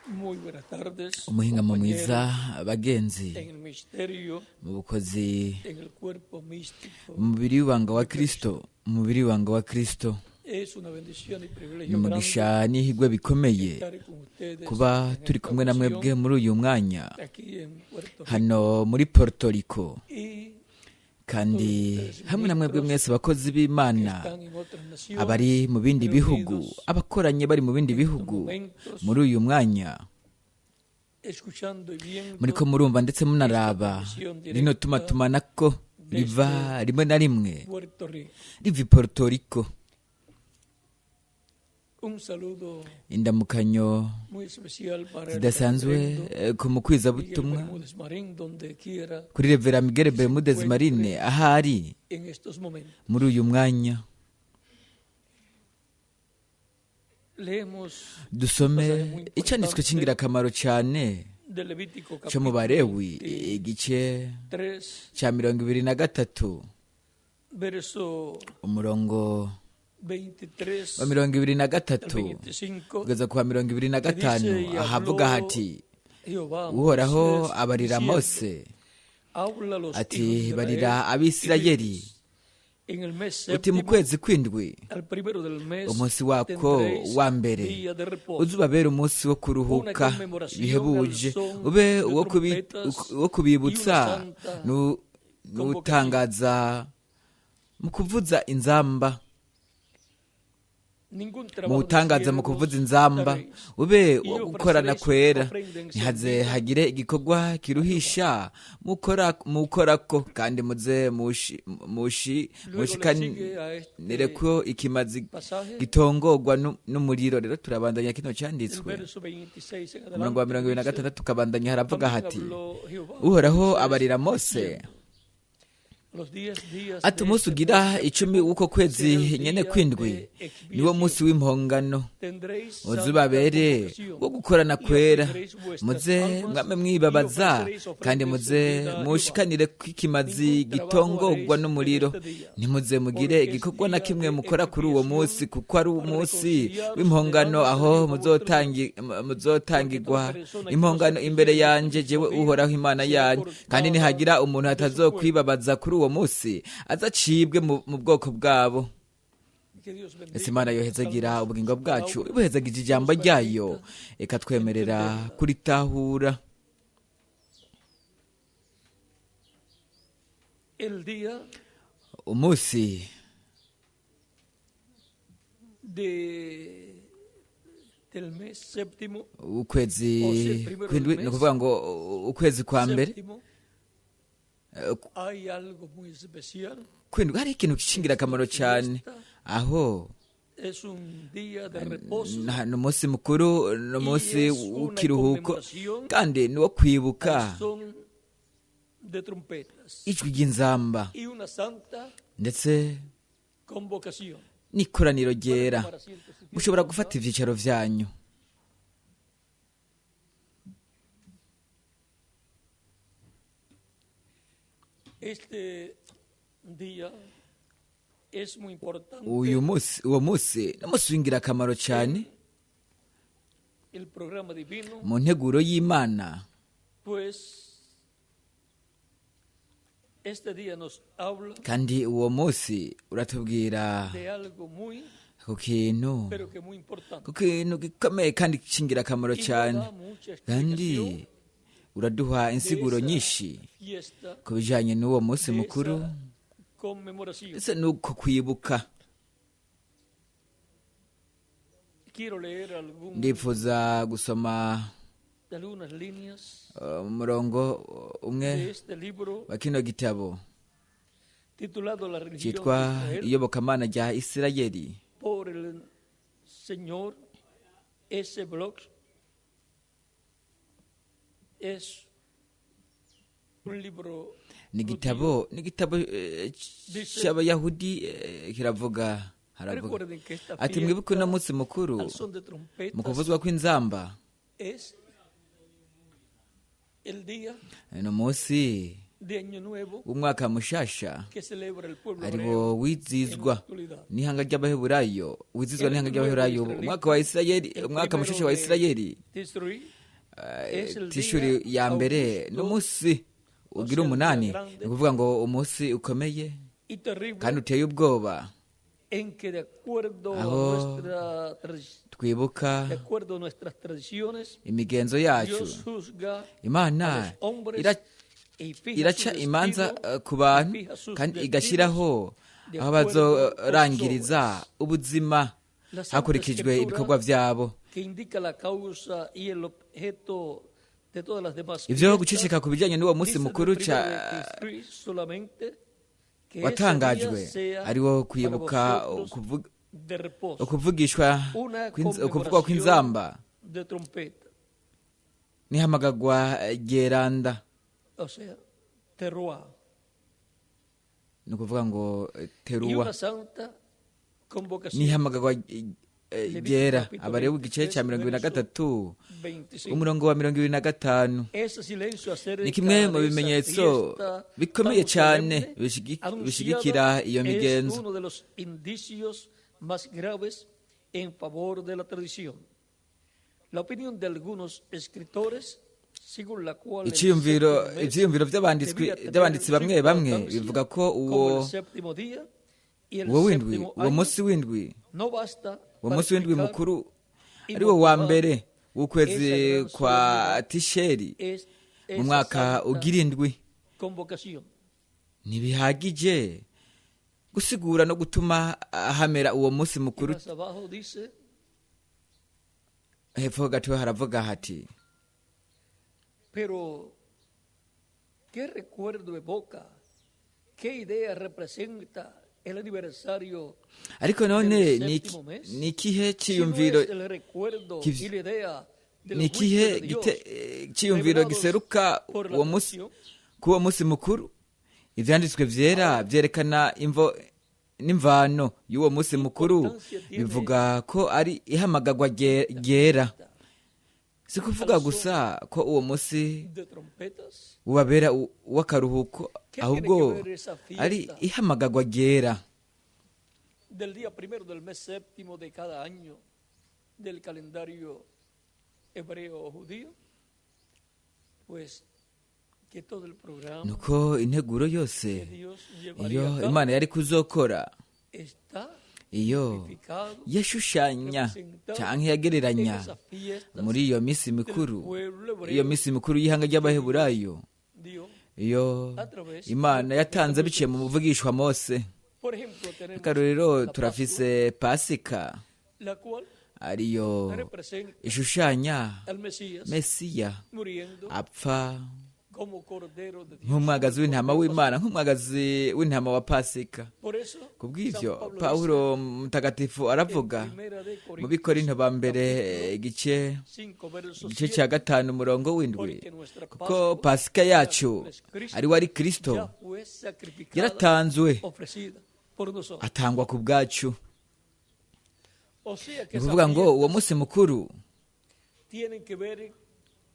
Muy buenas tardes, umuhingamo compañeros, mwiza bagenzi en el misterio, mu bukozi en el cuerpo místico. mu mubiri w'ibanga wa Kristo umubiri w'ibanga wa Kristo Es una bendición y ni privilegio grande umugisha n'ihigwe bikomeye estar con ustedes kuba en turi esta kumwe na mwebwe ocasión, muri uyu mwanya aquí en Puerto Rico. hano muri Puerto Rico Y kandi hamwe na mwebwe mwese abakozi que b'Imana están en otras naciones, abari mu bindi bihugu reunidos abakoranye bari mu bindi en estos bihugu momentos, muri uyu mwanya escuchando y viendo muriko murumva ndetse munaraba rino tumatumanako riva rimwe na rimwe Puerto Rico. riva i Puerto Rico. Un saludo Indamukanyo muy especial para el zidasanzwe reverendo ku Miguel mukwizabutumwa Bermúdez Marín, donde quiera kuri Revera Miguel Bermúdez Marine ahari en estos momentos. muri uyu mwanya. Leemos Dusome icyanditswe cy'ingirakamaro cyane de Levítico cyo mu capítulo Barewi igice 3, cya 23 verso umurongo 23 wa al 23 25, kugeza ku wa que 25 dice, y ahavuga habló hati Jehová a uhoraho Moisés, abarira diciendo, Mose habla a los hijos ati de barira Israel, Abisirayeli y diles, en el mes uti mu séptimo, kwezi kw'indwi al primero del mes, umunsi wako tendréis wa mbere día de reposo, uzubabera umunsi wo kuruhuka bihebuje ube uwo kubibutsa n'utangaza mu kuvuza inzamba ningún mu trabajo de utangaza mu siervos kuvuza inzamba daréis. ube uwo gukorana kwera ntihaze hagire igikorwa kiruhisha mukorako kandi muze mushikanire ko ikimazi Pasaje, gitongorwa n'umuriro. Rero turabandanya kino el cyanditswe verso 26 en umurongo wa adelante, 26 tukabandanya haravuga también hati habló Jehová a uhoraho Moisés, abarira Mose diciendo, los 10 días ati de umunsi este ugira mes icumi w'uko kwezi será el nyene día kw'indwi de niwo expiación. munsi w'impongano Tendréis santa uzubabere convocación, wo gukorana y kwera ofreceréis vuestras muze almas, mwame y mwibabaza ofreceréis ofrendas kandi muze encendidas a Jehová. mushikanire kw'ikimazi Ningún trabajo gitongorwa haréis n'umuriro en este día, ntimuze mugire porque es igikorwa na día kimwe de mukora kuri uwo expiación, munsi kuko ari para umunsi reconciliaros w'impongano delante de aho Jehová vuestro muzotangirwa Porque toda persona que impongano no imbere sacrifique yanje jewe su vida uhoraho imana será yanyu cortada kandi nihagira umuntu de su atazokwibabaza kuri uwo munsi azacibwe mu bwoko bwabo. Que Dios bendiga ese Imana nuestras yohezagira almas, ubugingo sus bwacu palabras, ibuhezagira ijambo nos ryayo permita ikatwemerera entenderla. kuritahura. El día Umunsi del mes séptimo, ukwezi kw'indwi ni ukuvuga ngo ukwezi kwa mbere séptimo, hay algo muy especial. kw'indwi hari ikintu cy'ingirakamaro cyane aho Es un día de reposo ni umunsi mukuru ni umunsi w'ikiruhuko kandi ni uwo kwibuka al son de trompetas ijwi ry'inzamba y una santa ndetse convocación. n'ikoraniro ryera. Para asientos y mushobora tiempos, gufata ibyicaro byanyu. este día es muy importante. uwo munsi ni umunsi w'ingirakamaro cyane El programa divino, mu nteguro y'Imana. pues este día nos habla kandi uwo munsi uratubwira de algo muy, ku kintu pero que muy importante. gikomeye kandi cy'ingirakamaro Y nos cyane da mucha kandi explicación uraduha de insiguro esa nyinshi fiesta, ku bijyanye n'uwo munsi de mukuru esa conmemoración. ndetse n'uko kwibuka. Quiero leer ndifuza gusoma algunas líneas umurongo umwe de este libro wa kino gitabo titulado La religión de cyitwa Israel iyobokamana rya Isirayeli por el señor S. Bloch. Es un libro ni igitabo cy'abayahudi kiravuga haravuga Recuerden que esta ati mwibuke uno fiesta munsi mukuru al son de trompetas mu kuvuzwa kw'inzamba es el día ni umunsi de Año Nuevo w'umwaka mushasha que celebra el pueblo ari hebreo wo wizizwa en la actualidad. n'ihanga ry'abaheburayo wizizwa n'ihanga ry'abaheburayo umwaka wa Isirayeli umwaka mushasha wa Isirayeli Tisri Es el tishuri día ya mbere augusto, n'umunsi ugira umunani, ni ukuvuga ngo umunsi ukomeye y terrible kandi uteye ubwoba, en que de acuerdo a aho twibuka de acuerdo a nuestras tradiciones, imigenzo yacu, Dios juzga a imana los hombres ira- y fija iraca su imanza destino, ku bantu y fija sus kandi destinos igashyiraho de aho acuerdo con bazorangiriza sus ubuzima La Santa hakurikijwe Escritura, ibikorwa byabo. que indica la causa y el objeto de todas las demás Ibyo fiestas, guceceka ku bijyanye n'uwo munsi dice mukuru del primero de Cristo solamente que ese watangajwe día sea ari wo para kwibuka vosotros de reposo, ukuvugishwa una ukuvugwa kw'inzamba conmemoración de trompeta, n'ihamagagwa ryeranda, o sea, terroir, ni ukuvuga ngo y teruwa, una santa convocación. n'ihamagagwa ryera. Abalewi igice cya 23 25. umurongo wa 25 Ese silencio acerca ni kimwe mu de esa bimenyetso fiesta bikomeye tan cyane solemne bishigikira iyo es migenzo. uno de los indicios más graves en favor de la tradición. La opinión de algunos escritores, según la cual el icyiyumviro séptimo mes ibyiyumviro by'abanditsi bamwe bamwe bivuga ko como el séptimo día y el uwo windwi, séptimo uwo año, munsi w'indwi, no basta uwo para munsi w'indwi explicar mukuru y ari wo wa motivar mbere w'ukwezi esa gran kwa solemnidad, tisheri mu esa mwaka santa ugira indwi, convocación. ntibihagije gusigura no gutuma hamera uwo munsi Y mukuru. más abajo dice, Hepfo gato haravuga hati pero ¿qué recuerdo evoca? ¿Qué idea representa el aniversario ariko none del ni séptimo mes? ni ikihe Si no cyiyumviro es el recuerdo kiv- y la idea del ni juicio ikihe de Dios cyiyumviro revelados giseruka por la uwo munsi tradición, k'uwo munsi mukuru. Ivyanditswe vyera vyerekana imvo n'imvano y'uwo munsi mukuru, bivuga ko ari ihamagagwa ryera. Si kuvuga gusa ko uwo munsi de trompetas, ubabera uw'akaruhuko, ¿qué tiene que ahubwo ver esa ari fiesta ihamagagwa ryera del día primero del mes séptimo de cada año del calendario hebreo o judío? Pues que todo el programa nuko integuro que yose Dios llevaría iyo a cabo Imana yari kuzokora, está iyo tipificado yashushanya canke yagereranya en esas fiestas muri iyo misi del mikuru, pueblo hebreo. iyo misi mikuru y'ihanga ry'abaheburayo, Dios, iyo a través Imana yatanze biciye mu muvugishwa Mose. por ejemplo, tenemos Akarorero la turafise Pasika, Pascua, la cual ariyo representa ishushanya al Mesías Mesiya muriendo apfa como cordero de Dios. nk'umwagazi w'intama w'Imana, nk'umwagazi w'intama wa Pasika. Por eso, Kubw'ivyo San Pablo Pawulo mutagatifu dice aravuga en Primera de mu Corintios, Bikorinto ba mbere igice 5, verso igice 7, cya 5 umurongo w'indwi, porque nuestra kuko Pascua, Pasika yacu es Cristo, ari we ari Kristo, ya fue sacrificada, yaratanzwe ofrecida por nosotros. atangwa ku bwacu. O sea que Ni esas ukuvuga ngo uwo fiestas munsi mukuru tienen que ver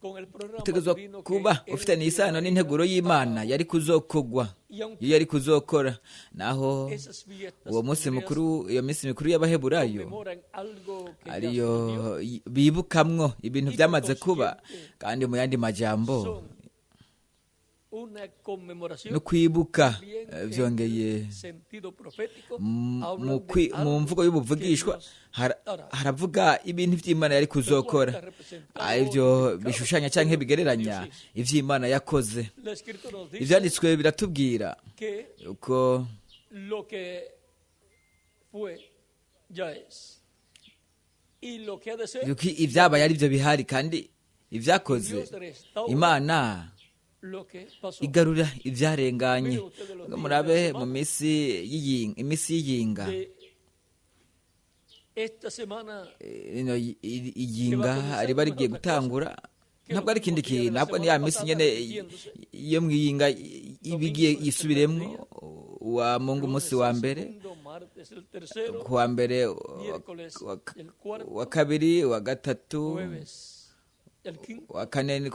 con el programa utegerezwa divino que kuba Él ufitanye isano n'integuro y'Imana yari kuzokogwa, y aunque iyo yari kuzokora. Naho esas fiestas uwo munsi hebreas mukuru, iyo minsi mikuru y'abaheburayo conmemoran algo que ya ariyo sucedió, bibukamwo ibintu byamaze kuba, kandi mu yandi majambo son una conmemoración no kwibuka también que byongeye en sentido profético mu hablan de mu algo mvugo y'ubuvugishwa que Dios haravuga ibintu by'Imana yari kuzokora, aribyo bishushanya cyangwa bigereranya iby'Imana yakoze. La Escritura nos dice Ibyanditswe biratubwira que uko lo que fue ya es y lo que ha de ser yuko ibyabaye ari byo bihari, kandi ibyakoze Dios restaura Imana lo que pasó. igarura ibyarenganye. Ngo murabe mu minsi y'iyinga, De esta semana ino iyinga riba rigiye gutangura, ntabwo ari ikindi kintu, ntabwo ni ya minsi nyene iyo mwiyinga ibigiye yisubiremwo. Wa Mungu umunsi wa mbere, segundo, martes el tercero, ku wa mbere, miércoles el cuarto, wa kabiri, wa gatatu, jueves el quinto, wa kane ni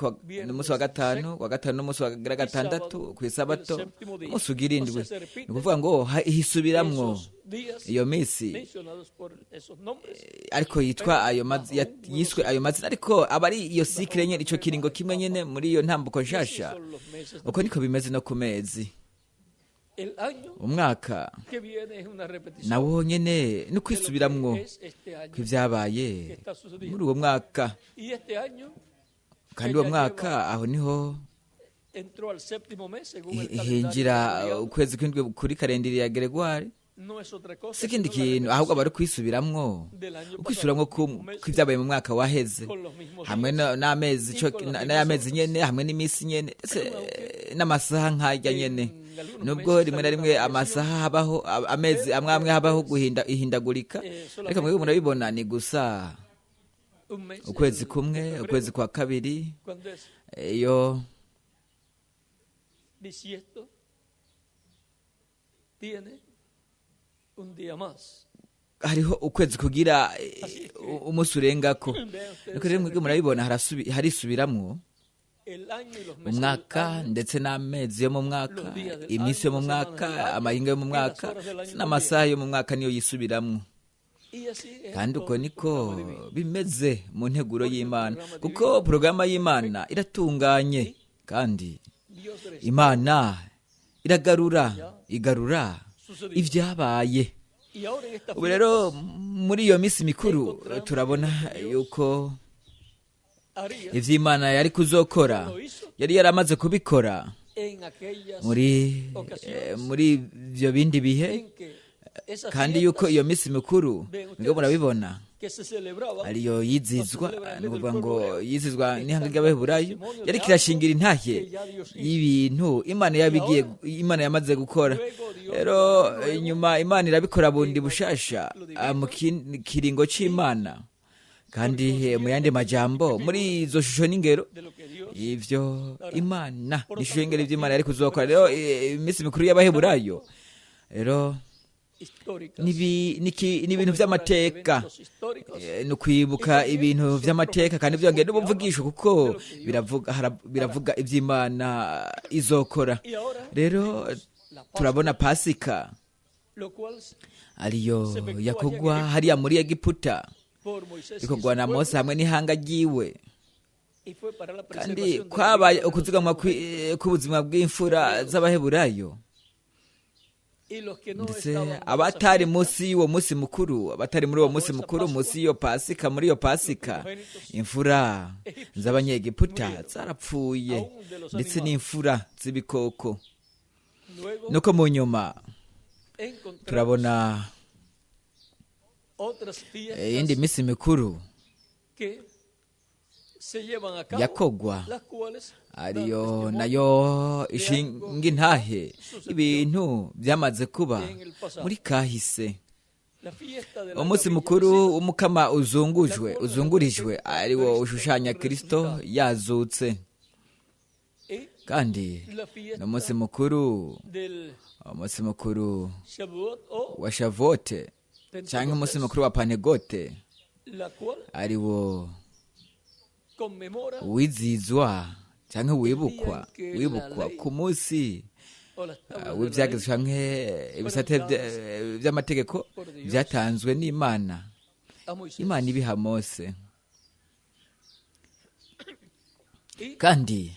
umunsi wa gatanu, wa gatanu n'umunsi wa gatandatu, ku isabato umunsi ugira indwi. Ni ukuvuga ngo hisubiramwo esos días iyo minsi, mencionados por esos nombres. ariko yitwa yiswe ayo mazina, ariko aba ari iyo sikire nyene, ico kiringo kimwe nyene muri iyo ntambuko nshasha. Son los meses. Uko niko bimeze no ku mezi. El año Umwaka que viene es una repetición nawo nyene ni kwisubiramwo es este año kw'ivyabaye que está sucediendo. muri uwo mwaka, Y este año kandi uwo mwaka aho niho entró al séptimo mes según el calendario hinjira gregoriano. ukwezi kw'indwi kuri kalendari ya Gregoire. No es otra cosa Si ikindi sino la kintu, ahubwo aba repetición ari kwisubiramwo, del año ukwisubiramwo pasado, kw'ivyabaye mu mwaka waheze, con los mismos hamwe días. n'amezi n'ayamezi nyene, hamwe n'iminsi nyene, n'amasaha nk'arya nyene. Nubwo rimwe na rimwe amasaha habaho, amezi amwe amwe habaho ihindagurika, ariko mwebwe murabibona ni gusa Un mes, ukwezi el kumwe, febrero, ukwezi kwa kabiri, cuando es iyo bisiesto, tiene un día más. hariho ukwezi kugira umunsi urengako. Vean ustedes, Ariko rero mwebwe murabibona harisubiramwo el año y los meses del umwaka año, ndetse n'amezi yo mu mwaka, iminsi yo mu mwaka, amahinga yo mu mwaka, n'amasaha yo mu mwaka niyo yisubiramwo. y así es Kandi todo uko el niko programa divino. bimeze mu nteguro y'Imana, kuko porogaramu y'Imana iratunganye, kandi Dios restaura Imana igarura ibyabaye. y ahora en esta Ubu rero muri iyo minsi mikuru turabona yuko haría ivy'Imana yari kuzokora yari yaramaze kubikora en aquellas muri ivyo bindi bihe, en que esas kandi yuko fiestas iyo minsi mikuru nibwo murabibona que se celebraban ariyo yizizwa, ni ukuvuga ngo yizizwa n'ihanga ry'Abaheburayo, yari kirashingira intahe y'ibintu Imana yamaze gukora. Rero nyuma Imana irabikora bundi bushasha mu kiringo c'Imana, kandi mu yandi majambo muri izo shusho n'ingero de lo que Dios ivyo Imana n'ishusho y'ingero ivy'Imana yari kuzokora. Rero iminsi mikuru y'Abaheburayo rero históricas, ni ibintu vy'amateka, eventos históricos, ni ukwibuka ibintu vy'amateka, kandi vyongera n'ubuvugisho, kuko biravuga ivy'Imana izokora. y ahora Rero la Pascua, turabona Pasika lo cual ariyo yakogwa hariya muri Egiputa, por Moisés y ikogwa su na pueblo, Mose hamwe n'ihanga ryiwe, y fue para la kandi preservación de kwabaye la vida ukuzigamwa k'ubuzima bw'imfura z'Abaheburayo. y los que no Ndetse estaban abatari munsi y'uwo munsi mukuru, abatari muri uwo munsi mukuru, munsi y'iyo Pasika, muri iyo Pasika, imfura z'Abanyegiputa zarapfuye, ndetse n'imfura z'ibikoko. luego Nuko mu nyuma encontramos turabona otras fiestas iyindi minsi mikuru que se llevan a cabo, yakogwa, las cuales ariyo nayo ishinga intahe ibintu byamaze kuba muri kahise. la fiesta de la Umunsi Capilla mukuru w'umukama uzungurijwe, ariwo ushushanya Kristo yazutse, y kandi la fiesta n'umunsi mukuru, del umunsi mukuru Shavuot o wa Shavuote cyangwa umunsi mukuru wa Pantekote, la cual ariwo conmemora wizizwa cyangwa wibukwa ku munsi o las tablas de la w'ibyagezwe canke ibisate by'amategeko byatanzwe n'Imana, ley a Moisés. Imana ibiha Mose. Y Kandi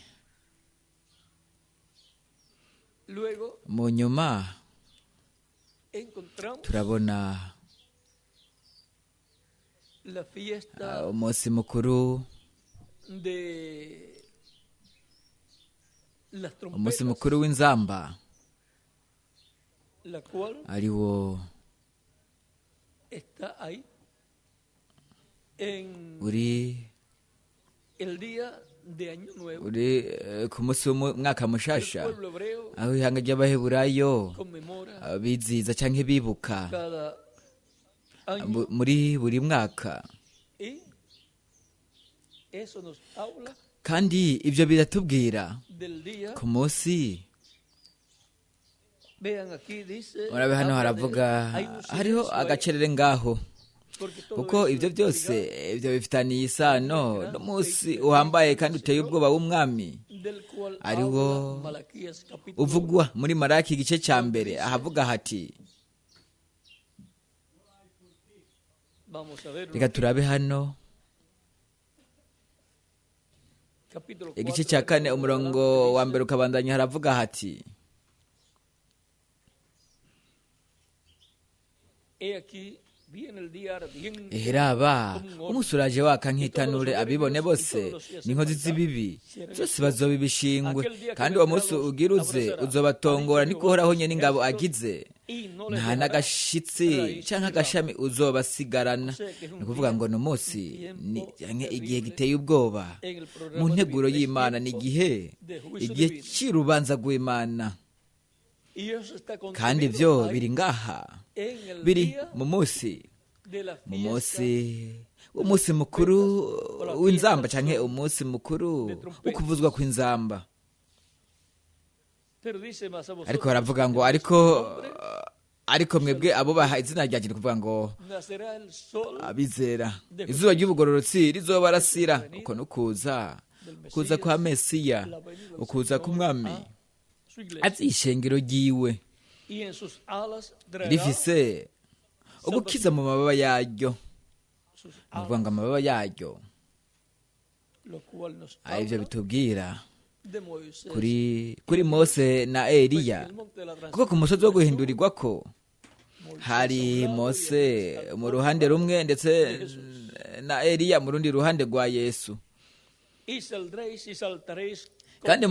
luego mu nyuma encontramos turabona la fiesta umunsi mukuru, de las umunsi trompetas, mukuru w'inzamba, la cual ariwo está ahí en uri el día de Año Nuevo. ku munsi w'umwaka El mushasha, pueblo hebreo aho ihanga ry'Abaheburayo conmemora biziza canke bibuka cada año muri buri mwaka. y eso nos habla Kandi ivyo biratubwira del día. ku munsi, Vean aquí dice, murabe hano habla de- haravuga hay un hariho silencio ahí. agacerere ngaho, kuko ibyo byose ibyo bifitaniye isano n'umunsi uhambaye kandi uteye ubwoba w'umwami ari wo uvugwa muri Malaki igice cya mbere ahavuga hati, reka turabe hano igice cya 4 umurongo wa mbere ukabandanya, haravuga hati, eheraba umunsi uraje waka nk'itanure, abibone bose n'inkozi z'ibibi zose bazoba ibishingwe, kandi uwo munsi ugiruze uzobatongora, niko Uhoraho nyene ingabo agize, nta n'agashitsi canke agashami uzobasigarana. Ni ukuvuga ngo ni umunsi igihe giteye ubwoba mu nteguro y'Imana, ni igihe cy'urubanza rw'Imana, kandi ibyo biri ngaha, biri mu munsi w'umunsi mukuru w'inzamba canke umunsi mukuru wo kuvuzwa kw'inzamba. Ariko baravuga ngo ariko mwebwe abo baha izina ryanjye, ni kuvuga ngo abizera, izuba ry'ubugororotsi rizobarasira. Uko ni kuza kwa Mesiya, ukuza k'umwami azi ishengero ryiwe rifise ugukiza mu mababa yaryo. Ni ukuvuga ngo amababa yaryo aribyo bitubwira kuri Mose na Eliya, kuko ku musozi wo guhindurirwa ko hari Mose mu ruhande rumwe ndetse na Eliya mu rundi ruhande rwa Yesu, kandi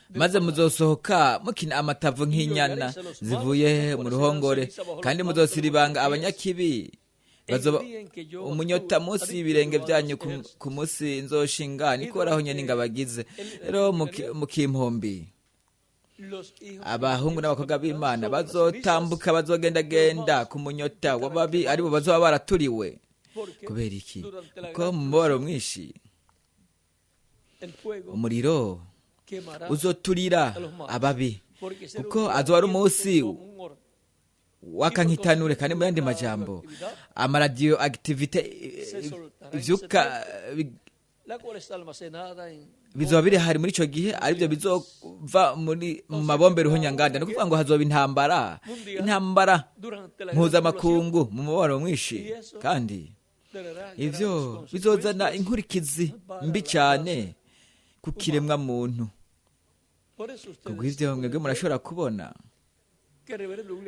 maze muzosohoka mukina amatavu nk'inyana zivuye mu ruhongore, kandi muzosiribanga abanyakibi, bazoba umunyota munsi y'ibirenge byanyu ku munsi nzoshinga, niko Uhoraho nyene ingabo agize. Rero mukimpombi abahungu n'abakobwa b'Imana bazotambuka, bazogendagenda ku munyota w'ababi, aribo bazoba baraturiwe. Kubera iki? Kuko mu mubabaro mwinshi umuriro uzoturira ababi, kuko azoba ari umunsi waka nk'itanure. Kandi mu yandi majambo, amaradiyo activite ivyuka bizoba biri hari muri ico gihe, aribyo bizova mu mabombe ruhonyanganda. Ni ukuvuga ngo hazoba intambara mpuzamakungu mu mubabaro mwinshi, kandi ivyo bizozana inkurikizi mbi cyane ku kiremwa muntu. Kubwo ivyo mwebwe murashobora kubona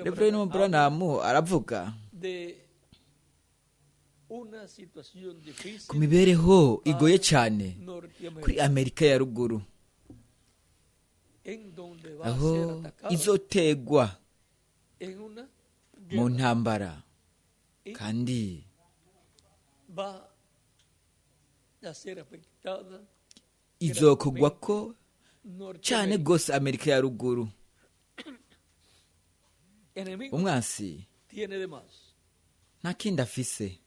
Reverend Branham aravuga ku mibereho igoye cyane kuri Amerika ya ruguru, aho izotegwa mu ntambara, kandi izokugwa ko cyane gose Amerika ya ruguru. Umwansi nta kindi afise,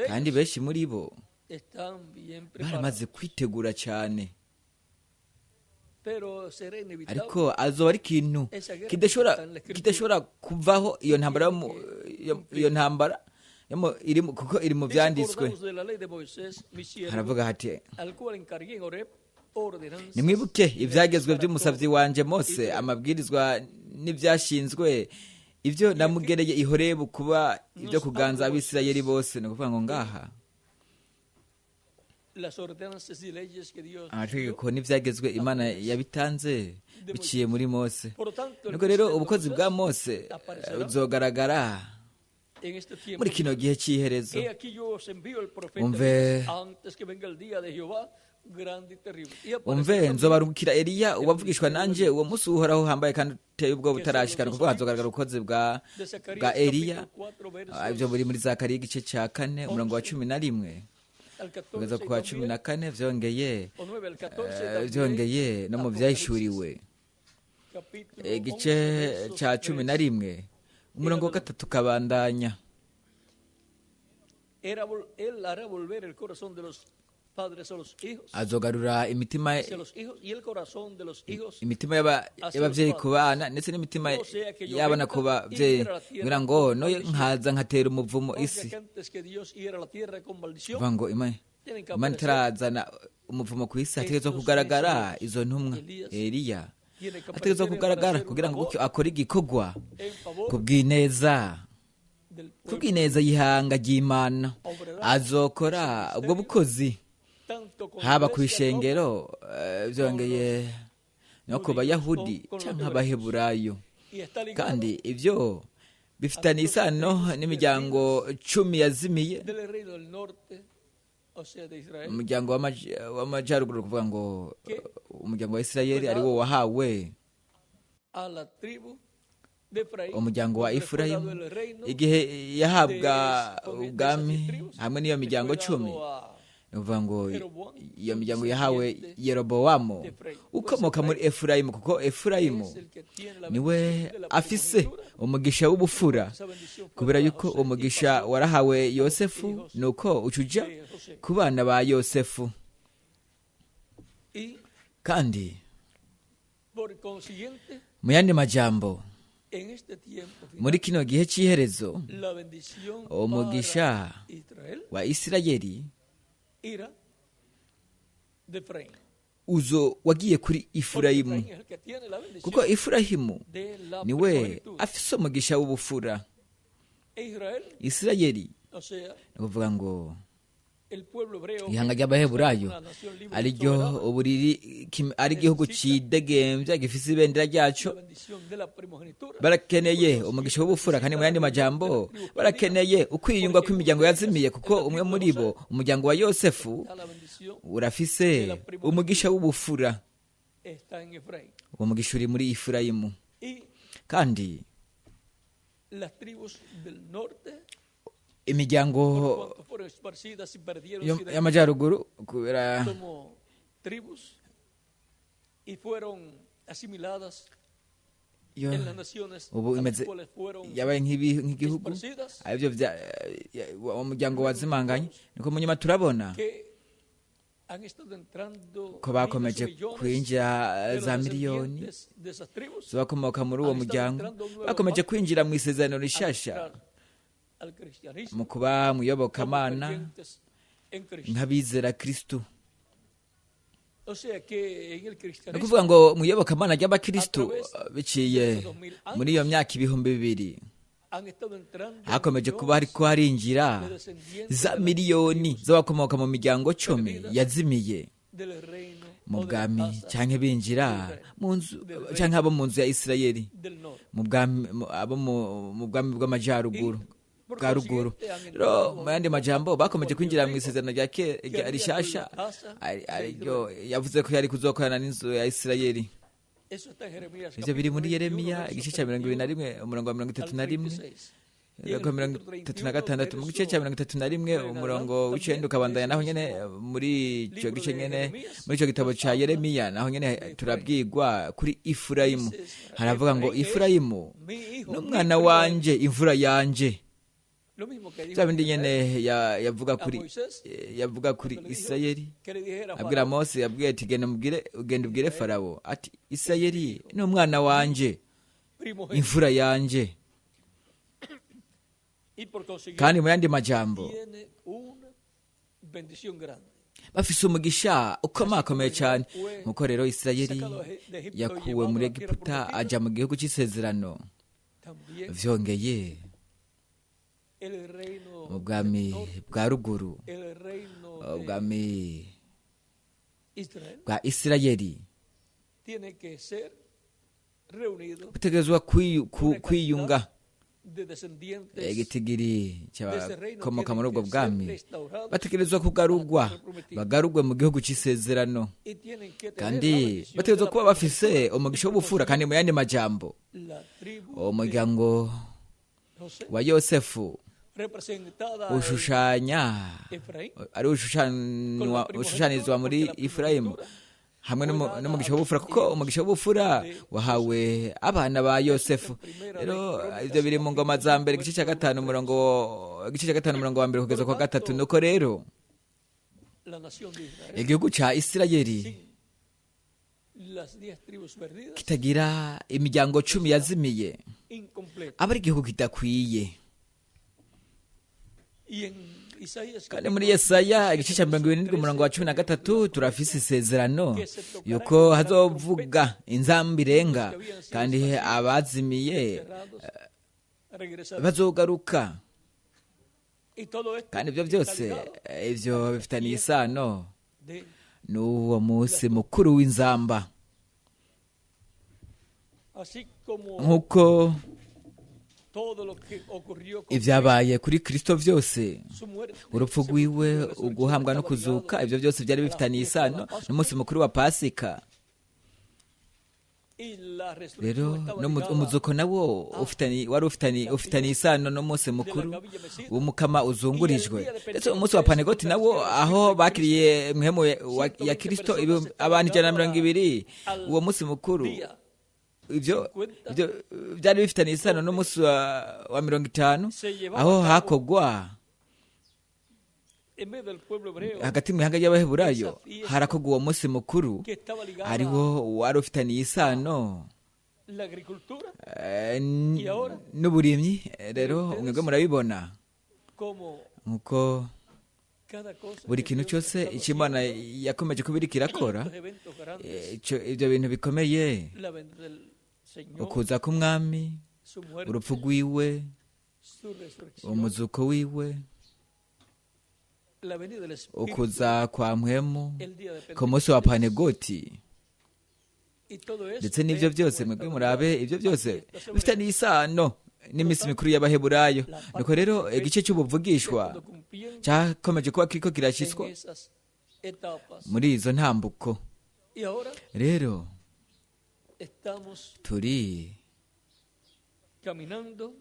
kandi benshi muri bo baramaze kwitegura cyane, ariko azoba ari ikintu kidashobora kuvaho. Iyo ntambara kuko iri mu byanditswe, haravuga hati, nimwibuke ibyagezwe by'umusavyi wanje Mose, amabwirizwa n'ibyashinzwe, ibyo namugereye i Horebu kuba ibyo kuganza Abisirayeli bose. Ni ukuvuga ngo ngaha amategeko n'ibyagezwe Imana yabitanze biciye muri Mose. Nuko rero ubukozi bwa Mose buzogaragara muri kino gihe cy'iherezo. Umve nzobarungikira Eliya ubavugishwa nanje uwo munsi uhoraho hambaye kandi uteye ubwo butarashikana, kuko hazogaragara ubukozi bwa Eliya. Ibyo buri muri Zakariya igice cya 4 umurongo wa 11 kugeza ku wa 14, vyongeye no mu vyahishuriwe igice cya 11 umurongo wa 3 kabandanya. padres a los hijos, azogarura imitima hacia los hijos y el corazón de los hijos. imitima y'ababyeyi ku bana ndetse n'imitima y'abana ku babyeyi kugira ngo no nkaza nkatera umuvumo isi Porque antes que Dios hiera la tierra con maldición, vuga ngo imana itarazana umuvumo ku isi hategerezwa kugaragara izo ntumwa Eliya hategerezwa kugaragara kugira ngo gutyo akore igikorwa en favor del ku pueblo, bw'ineza y'ihanga ry'Imana azokora ubwo bukozi tanto con haba la ku iglesia ishengero byongeye no ku bayahudi cyangwa abaheburayo y está ligado kandi ibyo bifitanye isano n'imiryango 10 yazimiye del reino del norte, o sea, de Israel, umuryango w'amajyaruguru kuvuga ngo umuryango wa Isirayeli ari wo wahawe a la tribu de Efraín, umuryango wa porque fue dado Efurayimu el reino igihe yahabwa ubwami hamwe n'iyo miryango 10 ni ukuvuga ngo iyo miryango yahawe Yerobowamu ukomoka muri Efurayimu kuko Efurayimu es el que tiene la niwe bendición de la afise primogenitura. umugisha w'ubufura Esa bendición fue kubera para yuko José y umugisha pasó warahawe Yosefu nuko ucuja de José. ku bana ba Yosefu Y kandi por consiguiente, mu yandi majambo en este tiempo final, muri kino gihe cy'iherezo la bendición umugisha para Israel wa Isirayeli irá de Efraín. uzo wagiye kuri Porque Efurayimu Efraín es el que tiene la bendición kuko Efurayimu de la niwe primogenitura. afise umugisha w'ubufura E Israel, Isirayeli o sea, ni ukuvuga ngo el pueblo hebreo, ihanga que ry'abaheburayo es una nación libre y ariryo soberana, uburiri ari igihugu cidegembya gifise ibendera la ryaco bendición de la primogenitura, barakeneye umugisha w'ubufura kandi mu yandi majambo barakeneye ukwiyunga kw'imiryango yazimiye kuko umwe muri bo umuryango wa Yosefu está la bendición, urafise umugisha w'ubufura está en Efraín. uwo mugisha uri muri Efurayimu Y kandi las tribus del norte, imiryango por cuanto fueron esparcidas y perdieron su identidad y'amajyaruguru kubera como tribus y fueron asimiladas yo en las naciones ubu a las imeze cuales fueron yabaye nk'igihugu esparcidas, aribyo umuryango wazimanganye niko munyuma turabona que han estado entrando ko bakomeje miles de millones kwinjira de los za miliyoni descendientes de esas tribus bakomoka muri uwo muryango bakomeje kwinjira mu isezerano al rishasha entrar al cristianismo, mu kuba mu como iyobokamana creyentes en Cristo. nk'abizera Kristo O sea que en el ni cristianismo, ukuvuga ngo mu iyobokamana ry'abakristo biciye muri iyo myaka 2000 han estado entrando hakomeje kuba hariko harinjira de descendientes za de las miliyoni tribus z'abakomoka mu miryango 10 yazimiye del reino mu o de bwami la casa cyangwa binjira mu nzu cyangwa abo mu nzu ya Isirayeli del norte. mu bwami abo mu bwami bw'amajyaruguru bwa ruguru rero mu yandi majambo bakomeje kwinjira mu isezerano rya rishasha ariryo yavuze ko yari kuzokorana n'inzu ya Isirayeli. Eso está en Jeremías, Ivyo biri muri capítulo Yeremiya 21, igice cya 21 umurongo wa 31 36 mu gice cya 31 umurongo w'icenda ukabandanya naho nyene muri ico gice nyene muri ico gitabo ca Yeremiya naho nyene turabwirwa kuri Efurayimu haravuga ngo Efurayimu n'umwana wanje imvura yanje lo mismo que dijo bya bindi Israel, nyene yavuga a kuri Moisés, yavuga kuri cuando le dijo Isirayeli que le dijera a abwira Faraón, Mose yabwiye ati ugenda ubwire Farawo ati Isirayeli n'umwana wanje primogénito, imvura yanje. y por consiguiente Kandi mu yandi majambo tiene una bendición grande. bafise umugisha ukomakomeye cyane nkuko rero Isirayeli yakuwe muri Egiputa aja mu gihugu cy'isezerano También vyongeye el reino mu bwami bwa ruguru el reino ubwami Israel bwa Isirayeli tiene que ser reunido butegerezwa kwiyunga de descendientes igitigiri cy'abakomoka muri ubwo bwami bategerezwa kugarurwa bagarurwe mu gihugu cy'isezerano y tienen que tener kandi la bendición bategerezwa de kuba la bafise umugisha w'ubufura. Kandi mu yandi majambo la tribu umuryango de José, wa Yosefu representada ushushanya en Efraín, ari ushushanizwa muri Efurayimu hamwe n'umugisha w'ubufura kuko umugisha w'ubufura wahawe abana ba Yosefu. Rero ibyo biri mu ngoma za mbere igice cya gatanu umurongo wa mbere kugeza kwa gatatu. Nuko rero la nación de Israel igihugu ca isirayeli sin las 10 tribus perdidas, kitagira imiryango 10 yazimiye incompleto. aba ari igihugu kidakwiye. Y en Isaías kandi muri Yesaya igice cya 27:13 turafise isezerano yuko hazovuga inzamba irenga kandi abazimiye bazogaruka, y todo esto kandi ibyo byose ibyo bifitaniye isano de n'uwo munsi mukuru w'inzamba. así como nk'uko todo lo que ocurrió con ibyabaye kuri Kristo byose, su muerte, urupfu rwiwe, uguhambwa no kuzuka, ibyo byose byari bifitaniye isano n'umunsi mukuru wa Pasika. y la resurrección rero estaba no ligada umuzuko nawo wari ufitaniye isano n'umunsi mukuru w'umukama uzungurijwe, ndetse umunsi wa Pantegoti nawo aho bakiriye mwemu ya Kristo abantu 120. uwo munsi mukuru ibyo byari bifitaniye isano n'umunsi wa 50 aho hakogwa en medio del pueblo hebreo hagati mu ihanga ry'abaheburayo harakogwa uwo munsi mukuru que estaba ligada ariwo wari ufitaniye isano la agricultura n'uburimyi. Rero mwebwe murabibona como nk'uko cada cosa buri kintu cyose icyo Imana yakomeje kubiri kirakora, los eventos grandes, ibyo bintu bikomeye, la venida del Señor, ukuza k'umwami, su muerte, urupfu rwiwe, su resurrección, umuzuko wiwe, la venida del Espíritu, ukuza kwa mpwemu el día de ku munsi wa Pentecostés, Pantegoti, y todo eso ndetse n'ibyo es byose como mwebwe está murabe, ibyo byose bifitaniye isano n'iminsi mikuru y'abaheburayo. Nuko rero igice cy'ubuvugishwa cuando cumplían cyakomeje kuba kiriko kirashyitswa en esas etapas. muri izo ntambuko. Y ahora Rero estamos turi caminando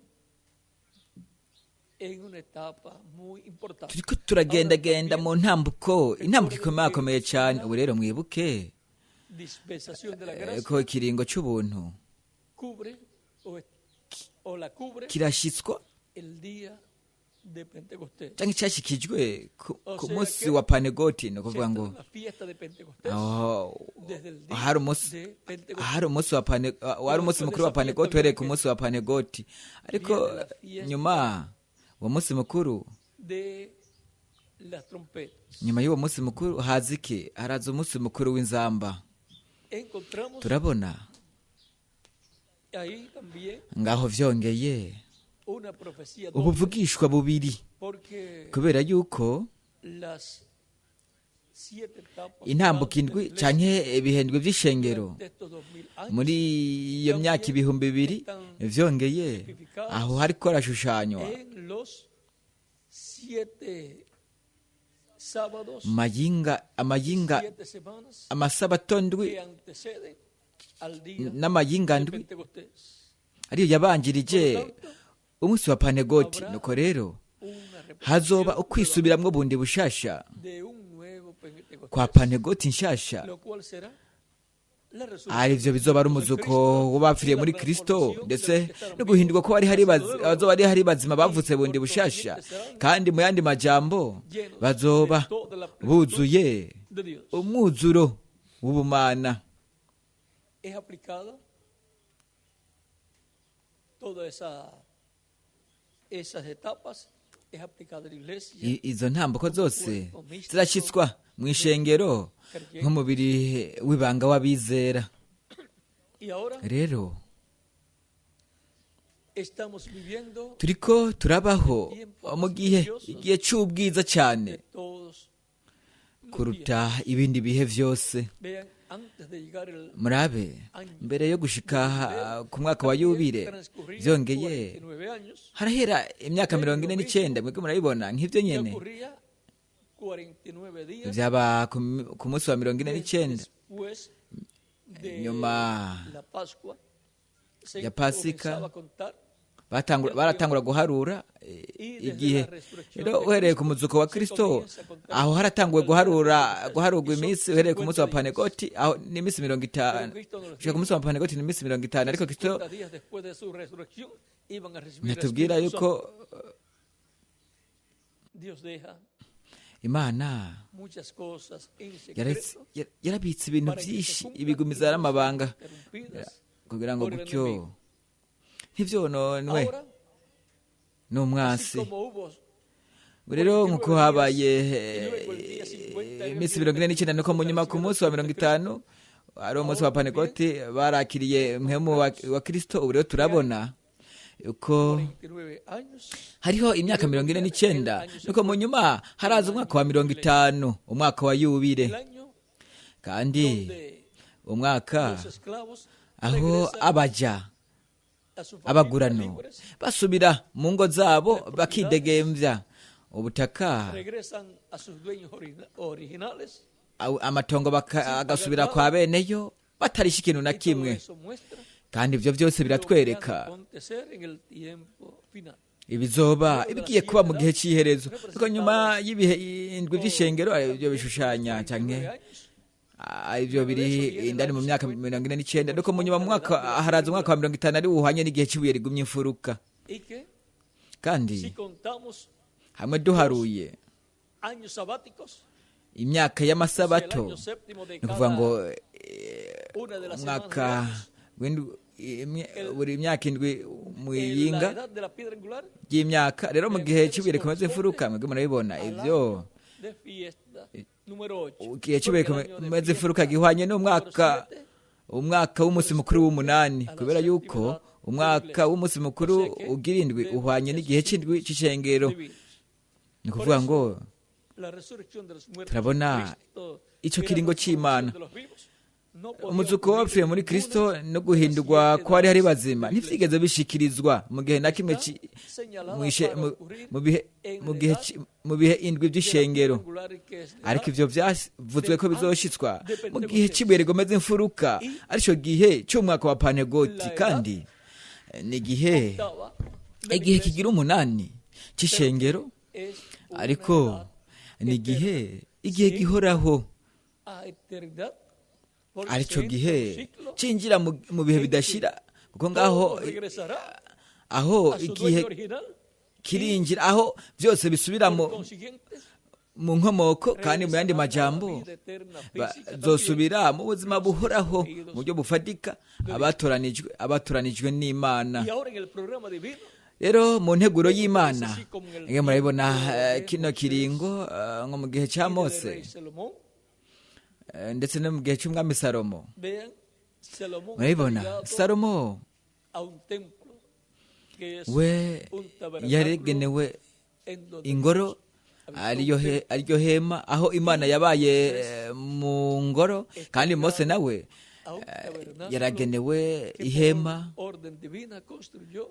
en una etapa muy importante. turiko turagendagenda mu ntambuko ikomeye cyane. Ubu rero mwibuke Dispensación de la gracia ko ikiringo cy'ubuntu cubre o la cubre kirashyitswa el día de Pentecostés. cyangwa cyashyikijwe ku munsi wa Pantegoti. ni ukuvuga ngo La fiesta de Pentecostés, desde el día hari umunsi de Pentecostés, wari umunsi mukuru wa Pantegoti uhereye ku munsi wa Pantegoti, ariko nyuma uwo munsi mukuru, de las trompetas. nyuma y'uwo munsi mukuru haza iki? haraza umunsi mukuru w'inzamba. Encontramos turabona ahí también ngaho vyongeye una profecía doble, ubuvugishwa bubiri, porque kubera yuko las 7 etapas intambuko durante indwi el canke ibihendwe vy'ishengero durante estos 2000 años muri iyo myaka 2000 vyongeye aho hariko harashushanywa en los 7 sábados, amayinga 7 semanas amasabato ndwi que anteceden al día n'amayinga de ndwi Pentecostés. ariyo yabanjirije umunsi wa Pantegoti. nuko rero Una hazoba repetición ukwisubiramwo bundi bushasha de un nuevo Pentecostés, kwa Pantegoti nshasha, lo cual será la ari resurrección byo bizoba ari umuzuko w'abapfiriye muri Kristo, ndetse no guhindurwa ko bazoba ari hari bazima bavutse bundi bushasha, kandi mu yandi majambo bazoba buzuye de Dios. umwuzuro w'ubumana. Es aplicada todas esas etapas, es aplicada en la iglesia, Izo ntambuko zose zirashyitswa mu ishengero nk'umubiri w'ibanga w'abizera. y ahora Rero estamos viviendo turiko turabaho mu igihe cy'ubwiza cyane de todos los kuruta ibindi bihe byose. Vean, antes de llegar el Murabe, mbere yo gushika ku mwaka wa yubile byongeye 49 años, harahera imyaka 49. Mwebwe murabibona nk'ibyo ya nyene ocurría 49 días byaba ku munsi wa 49 después de nyuma la Pascua. Se ya Pasika, comenzaba a contar baratangura guharura igihe. Rero uhereye ku muzuko wa Kristo aho haratanguwe guharurwa iminsi. Uhereye ku munsi wa Pantegoti aho ni iminsi 50, gushika ku munsi wa Pantegoti ni iminsi 50, ariko Kristo 50 días después de su resurrección iban a recibir el natubwira Espíritu yuko Santo. Dios deja imana muchas cosas en yaretse- secreto yar- yarabitse ibintu para que se byinshi cumplan ibigumiza y no n'amabanga sean interrumpidas kugira ngo por el gutyo enemigo. ntibyononwe Ahora, así n'umwasi. como hubo rero nk'uko habaye y luego el día 50 en el iminsi día 49 nuko mu nyuma ku munsi wa 50 ari umunsi wa panekoti barakiriye mpemu wa kristo. ubu rero turabona uko 49 años, hariho imyaka 49 nuko mu nyuma haraza umwaka wa 50, umwaka wa yubile, el año kandi donde umwaka los esclavos aho regresan abaja a su familia abagurano libres, basubira mu ngo zabo bakidegembya ubutaka, regresan a sus dueños originales. amatongo agasubira kwa beneyo batarisha ikintu na Y todo kimwe. eso muestra kandi ibyo byose lo que ha de biratwereka acontecer en el tiempo final. ibizoba ibigiye kuba mu gihe cy'iherezo. kuko nyuma y'ibihe indwi by'ishengero ari byo bishushanya cyane, ibyo biri indani mu myaka 49, nuko mu nyuma mu mwaka haraza umwaka wa 50 ari uhanye n'igihe cy'ibuye rigumye imfuruka. Y que kandi si contamos hamwe duharuye años sabáticos, imyaka el y'amasabato, año séptimo de ni ukuvuga ngo una de las umwaka semanas buri myaka indwi mu en la iyinga edad de la piedra angular ry'imyaka. rero mu gihe cy'ibuye rikomeza imfuruka mwebwe murabibona ibyo de fiesta número 8. igihe cy'ibuye rikomeza imfuruka gihwanye n'umwaka w'umunsi mukuru w'umunani, kubera yuko umwaka w'umunsi mukuru ugira indwi uhwanye n'igihe cy'indwi cy'ishengero. ni ukuvuga ngo turabona icyo kiringo cy'Imana, umuzuko w'abapfuye muri Kristo no guhindurwa ko hari hari bazima ntibyigeze bishikirizwa mu gihe na kimwe mu bihe indwi by'ishengero. ariko ibyo byavuzwe ko bizoshitswa mu gihe cy'ibuye rigomeza imfuruka, aricyo gihe cy'umwaka wa Pantegoti, kandi ni igihe kigira 8 cy'ishengero, ariko ni igihe gihoraho, aricyo gihe cinjira mu bihe bidashira. kuko ngaho aho igihe kirinjira, aho byose bisubira mu nkomoko, kandi mu yandi majambo bazosubira mu buzima buhoraho mu buryo bufatika, abatoranijwe n'Imana. rero mu nteguro y'Imana murabibona kino kiringo nko mu gihe cya Mose ndetse no mu gihe cy'umwami Salomo. murabibona Salomo we yaregenewe ingoro, ariryo hema aho Imana yabaye mu ngoro, kandi Mose nawe yaragenewe ihema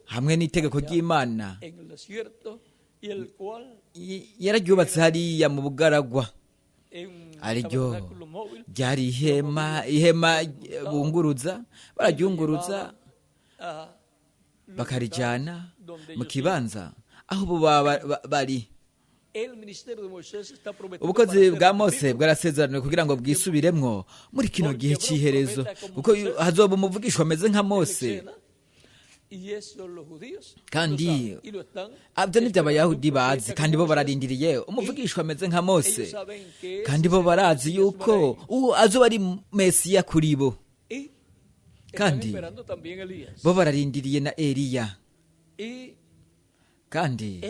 hamwe n'itegeko ry'Imana, yararyubatse hariya mu bugaragwa, ariryo ryari ihema bunguruza, bararyunguruza bakarijyana mu kibanza aho bo bari. ubukozi bwa Mose bwarasezeraniwe kugira ngo bwisubiremwo muri kino gihe cy'iherezo, kuko hazoba umuvugishwa ameze nka Mose. kandi ibyo nibyo Abayahudi bazi, kandi bo bararindiriye umuvugishwa ameze nka Mose, kandi bo barazi yuko azoba ari Mesiya kuri bo, kandi bo bararindiriye na Eliya. kandi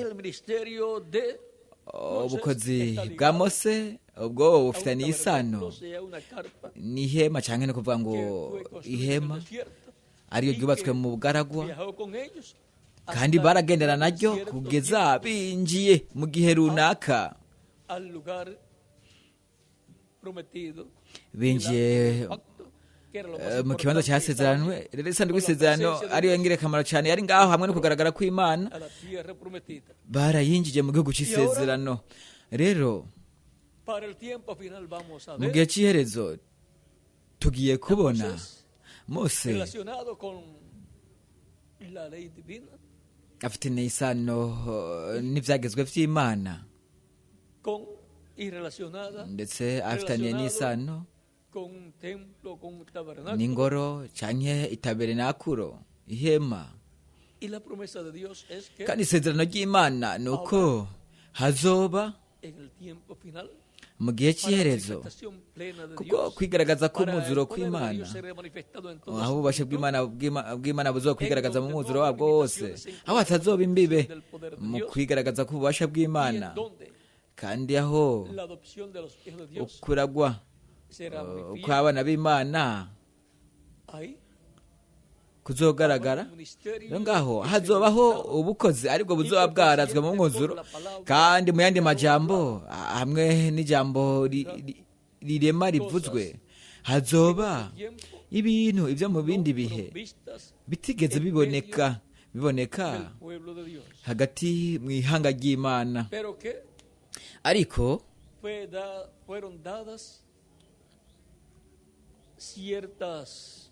ubukozi bwa Mose ubwo bufitanye isano n'ihema, cyangwa no kuvuga ngo ihema ariyo ryubatswe mu bugaragwa, kandi baragendera naryo kugeza binjiye mu gihe runaka, binjiye mu kibanza cyasezeranywe. rero isanduku y'isezerano ariyo ngirakamaro cyane yari ngaho, hamwe no kugaragara kw'Imana, barayinjije mu gihugu cy'isezerano. rero mu gihe cy'iherezo tugiye kubona Mose afite n'isano n'ibyagezwe by'Imana, ndetse afitanye n'isano n'ingoro cyangwa itaberenakuro, ihema. kandi isezerano ry'Imana ni uko hazoba en el tiempo final mu gihe para la cy'iherezo manifestación plena de kubwo Dios, kwigaragaza para k'umwuzuro el poder de kw'Imana, Dios ser manifestado en toda aho su ububasha plenitud, bw'Imana buzokwigaragaza mu mwuzuro wabwo wose, aho hatazoba imbibe mu kwigaragaza k'ububasha y bw'Imana, en donde kandi aho la adopción de los hijos de Dios ukuragwa será muy kw'abana b'Imana ahí. kuzogaragara. Rero ngaho hazobaho ubukozi aribwo buzoba bwarazwe mu mwuzuro, kandi mu yandi majambo hamwe n'ijambo rirema rivuzwe, hazoba ibintu ibyo mu bindi bihe bitigeze biboneka hagati mu ihanga ry'Imana. Ariko fueron dadas ciertas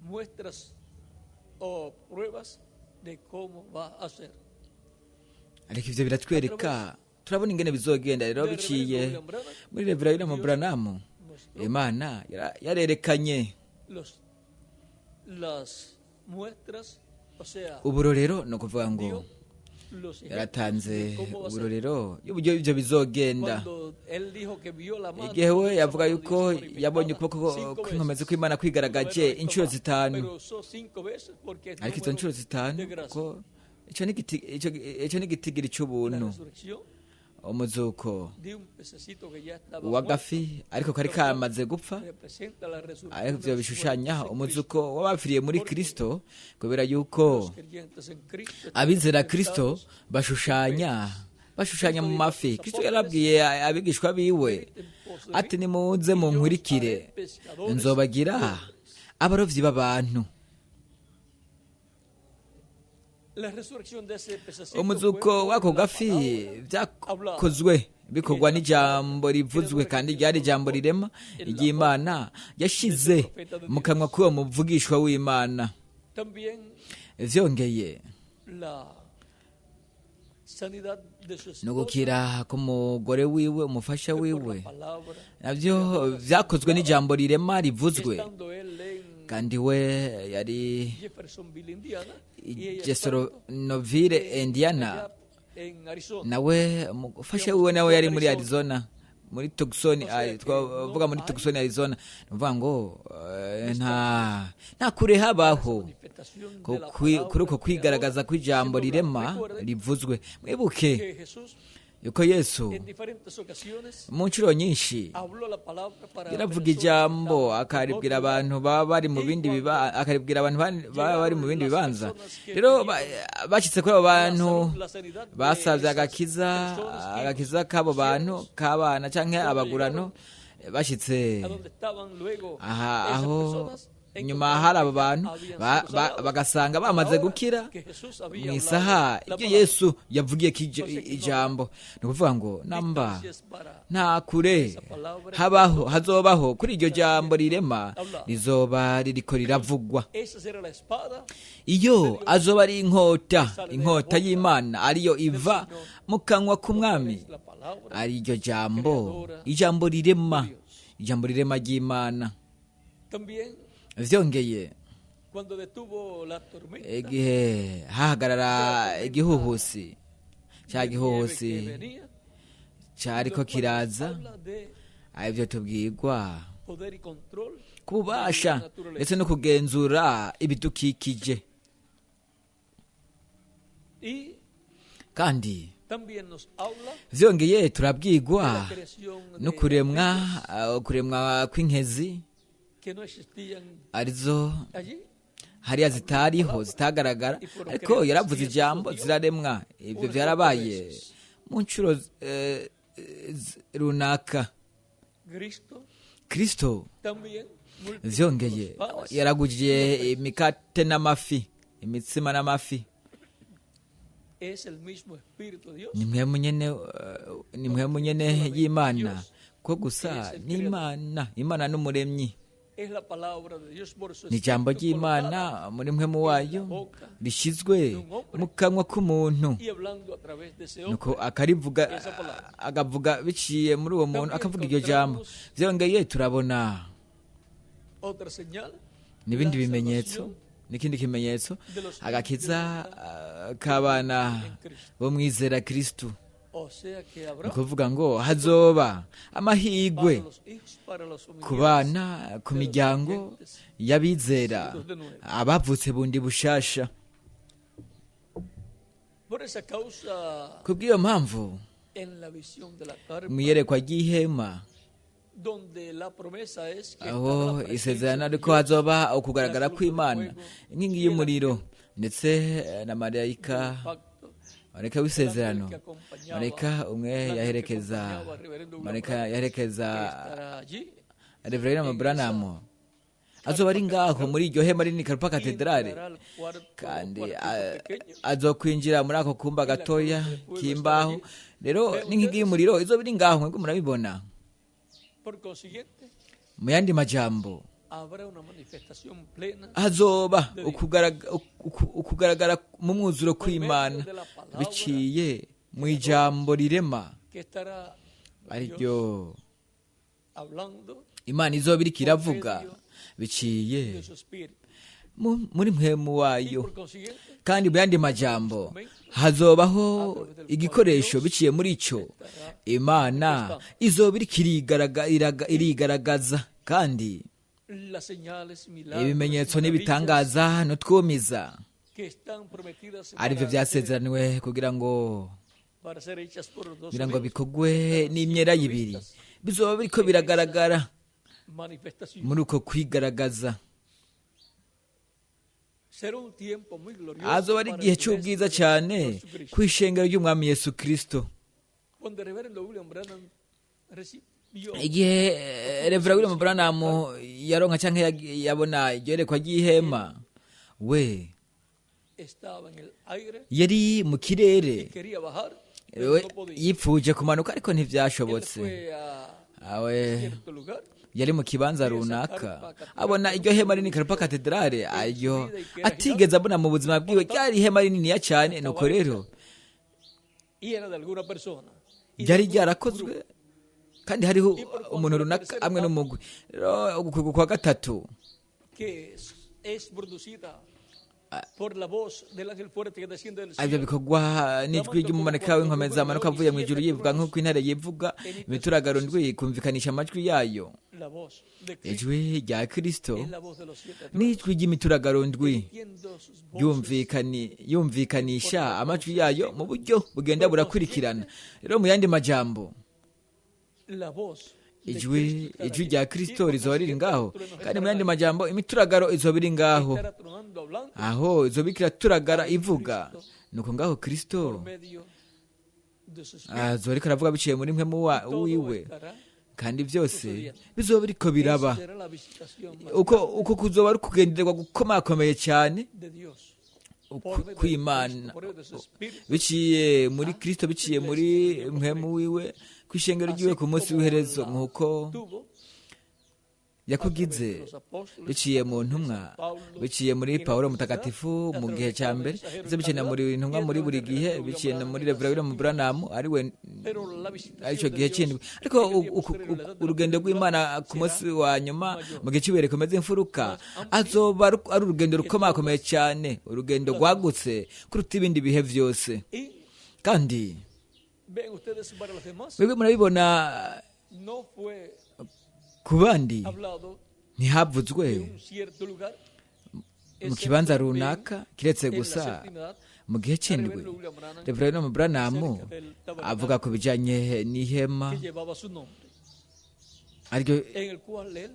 muestras o pruebas de cómo va a ser. ariko ivyo biratwereka, turabona ingene bizogenda rero biciye muri Reverend William Branham. Imana yarerekanye las muestras, o sea, uburorero, no kuvuga ngo yaratanze uburorero y'uburyo ibyo bizogenda. Igihe we yavuga yuko yabonye ukuboko kw'inkomezi kw'Imana kwigaragaje inshuro 5, ariko izo nshuro 5 ko icyo ni igitigiri cy'ubuntu, umuzuko w'agafi ariko kari kamaze gupfa, ariko ibyo bishushanya umuzuko w'abapfiriye muri Kristo, kubera yuko abizera Kristo bashushanya mu mafi. Kristo yarabwiye abigishwa biwe ati, nimuze munkurikire nzobagira abarovyi b'abantu. Umuzuko w'ako gafi byakozwe bikorwa n'ijambo rivuzwe, kandi ryari ijambo rirema ry'Imana yashize mu kanwa k'uwo muvugishwa w'Imana. Vyongeye no gukira k'umugore wiwe, umufasha wiwe, navyo vyakozwe n'ijambo rirema rivuzwe, kandi we yari Jeffersonville, Indiana, nawe umufasha wiwe nawe yari muri Arizona, muri Tucson, twavuga muri Tucson, Arizona. Nuvuga ngo nta kure habaho kuri uko kwigaragaza kw'ijambo rirema rivuzwe. Mwibuke yuko Yesu mu nshuro nyinshi yaravuga ijambo akaribwira abantu baba bari mu bindi bibanza. Rero bashyitse kuri abo bantu basabye agakiza k'abo bantu k'abana cyangwa abagurano, bashyitse aho inyuma hari abo bantu bagasanga bamaze gukira mu isaha ibyo Yesu yavugiye ijambo. Ni ukuvuga ngo namba nta kure hazobaho kuri iryo jambo rirema, rizoba ririko riravugwa. Iyo azoba ari inkota y'Imana, ariyo iva mu kanwa k'Umwami, ari iryo ijambo rirema ry'Imana. Vyongeye igihe hahagarara igihuhusi, cya gihuhusi cyariko kiraza, aribyo tubwirwa kubasha ndetse no kugenzura ibidukikije, kandi vyongeye turabwirwa no kuremwa kw'inkezi arizo hariya zitagaragara, ariko yaravuze ijambo ziraremwa. Ibyo byarabaye mu nshuro runaka. Kristo vyongeye yaragujije imikate n'amafi, imitsima n'amafi. Ni mwe nyene y'Imana, ko gusa ni Imana n'umuremyi. Ni ijambo ry'Imana muri mpwemu wayo rishyizwe mu kanwa k'umuntu, nuko akavuga biciye muri uwo muntu, akavuga iryo jambo. Vyongeye turabona n'ibindi bimenyetso, n'ikindi kimenyetso, agakiza k'abana bo mwizera Kristo O sea que ni habrá ukuvuga ngo hazoba amahirwe para los hijos, para los ku humildes, bana ku miryango y'abizera abavutse bundi bushasha. por esa causa Ku bw'iyo mpamvu en la visión de la carpa, mu iyerekwa ry'ihema, donde la promesa es que aho estará la presencia isezerano de ariko Dios, hazoba ukugaragara la cruz kw'Imana, del fuego, inkingi y'umuriro ndetse na marayika pacto, marayika w'isezerano, el ángel que acompañaba, marayika umwe el ángel que yaherekeza acompañaba al reverendo marayika William Branham, yaherekeza que estará allí, Reverend Branham azoba ari ngaho muri iryo hema rinini Karupa y katedrale, entrará al cuarto, kandi cuartito pequeño, azokwinjira muri ako kumba gatoya k'imbaho. Rero n'inkingi y'umuriro izoba iri ngaho, mwebwe murabibona. por consiguiente Mu yandi majambo, habrá una manifestación plena hazoba ukugaragara mu mwuzuro kw'Imana biciye mu ijambo rirema, que estará ari Dios ryo hablando Imana izoba iriko iravuga biciye de su espíritu, muri mpwemu y wayo. por consiguiente Kandi mu yandi majambo hazobaho igikoresho biciye muri ico Imana izoba iriko irigaragaza, kandi las señales, milagros, ibimenyetso maravillas n'ibitangaza n'utwumiza que están prometidas arivyo vyasezeraniwe kugira ngo para ser hechas por los dos bikogwe n'imyera y'ibiri bizoba biriko biragaragara manifestaciones. muri uko kwigaragaza. Será un tiempo muy glorioso Azoba ari para igihe la cy'ubwiza iglesia cyane de Jesucristo. ku ishengero ry'umwami Yesu Kristo, Cuando el reverendo William Branham recibió igihe Reverend William Branham yaronka canke yabona iryerekwa ry'ihema, we estaba en el aire yari mu kirere, y quería bajar, we pero no podía. yipfuje kumanuka ariko Él ntivyashobotse. fue a Awe cierto lugar, yari mu kibanza runaka abona iryo hema rinini Karupa katedrale, ayo atigeze abona mu buzima bwiwe, ryari ihema rininiya cyane. Nuko rero y era de alguna persona. Y ryari de algún ryarakozwe grupo kandi hariho umuntu runaka hamwe n'umugwi. Rero ugukwego kwa gatatu que es producida por la voz del ángel fuerte que desciende del ivyo cielo. bikorwa n'ijwi ry'umumanika w'inkomeza amanuka avuye mu ijuru yivuga nk'uko intare yivuga, imituragaro ndwi ikumvikanisha amajwi yayo. La voz de Cristo Ijwi rya Kristo es la voz de los siete n'ijwi ry'imituragaro ndwi emitiendo sus voces yumvikanisha amajwi yayo mu buryo bugenda burakurikirana. Rero mu yandi majambo, la voz de ijwi Cristo estará rya allí. Kristo Y rizoba riri por ngaho, consiguiente, kandi mu yandi majambo imituragaro izoba iri ngaho, estará tronando hablando aho izoba iriko iraturagara ivuga. Nuko ngaho por Kristo medio de su espíritu. azoba ariko aravuga biciye muri mpwemu Todo wiwe, estará. kandi byose bizoba biriko biraba. Esa será la visitación más uko kuzoba ari kugenderwa gukomakomeye cyane de Dios. kw'Imana Por medio de su espíritu. biciye muri Kristo, biciye muri mpwemu wiwe ku ishengero ryiwe ku munsi w'iherezo, nk'uko Tuvo yakugize biciye mu ntumwa, biciye muri Pawulo mutagatifu mu gihe cya mbere, ndetse biciye na muri ntumwa muri buri gihe, biciye na muri Reverend William Branham ariwe pero la visitación aricyo de gihe Dios kindi. Ariko en el posterior de la edad de la urugendo rw'Imana ku munsi wa nyuma mu gihe cy'ibihe rikomeza imfuruka, azoba ari urugendo rukomakomeye cyane, urugendo rwagutse kuruta ibindi bihe byose. Y Kandi ven ustedes para los demás, mwebwe murabibona, no fue ku bandi hablado ntihavuzwe de un cierto lugar, mu kibanza excepto runaka kiretse en la gusa séptima edad, mu gihe cy'indwi. Reverendo William Branham, Reverend Branham avuga ku bijyanye n'ihema que llevaba su nombre, ariryo en el cual él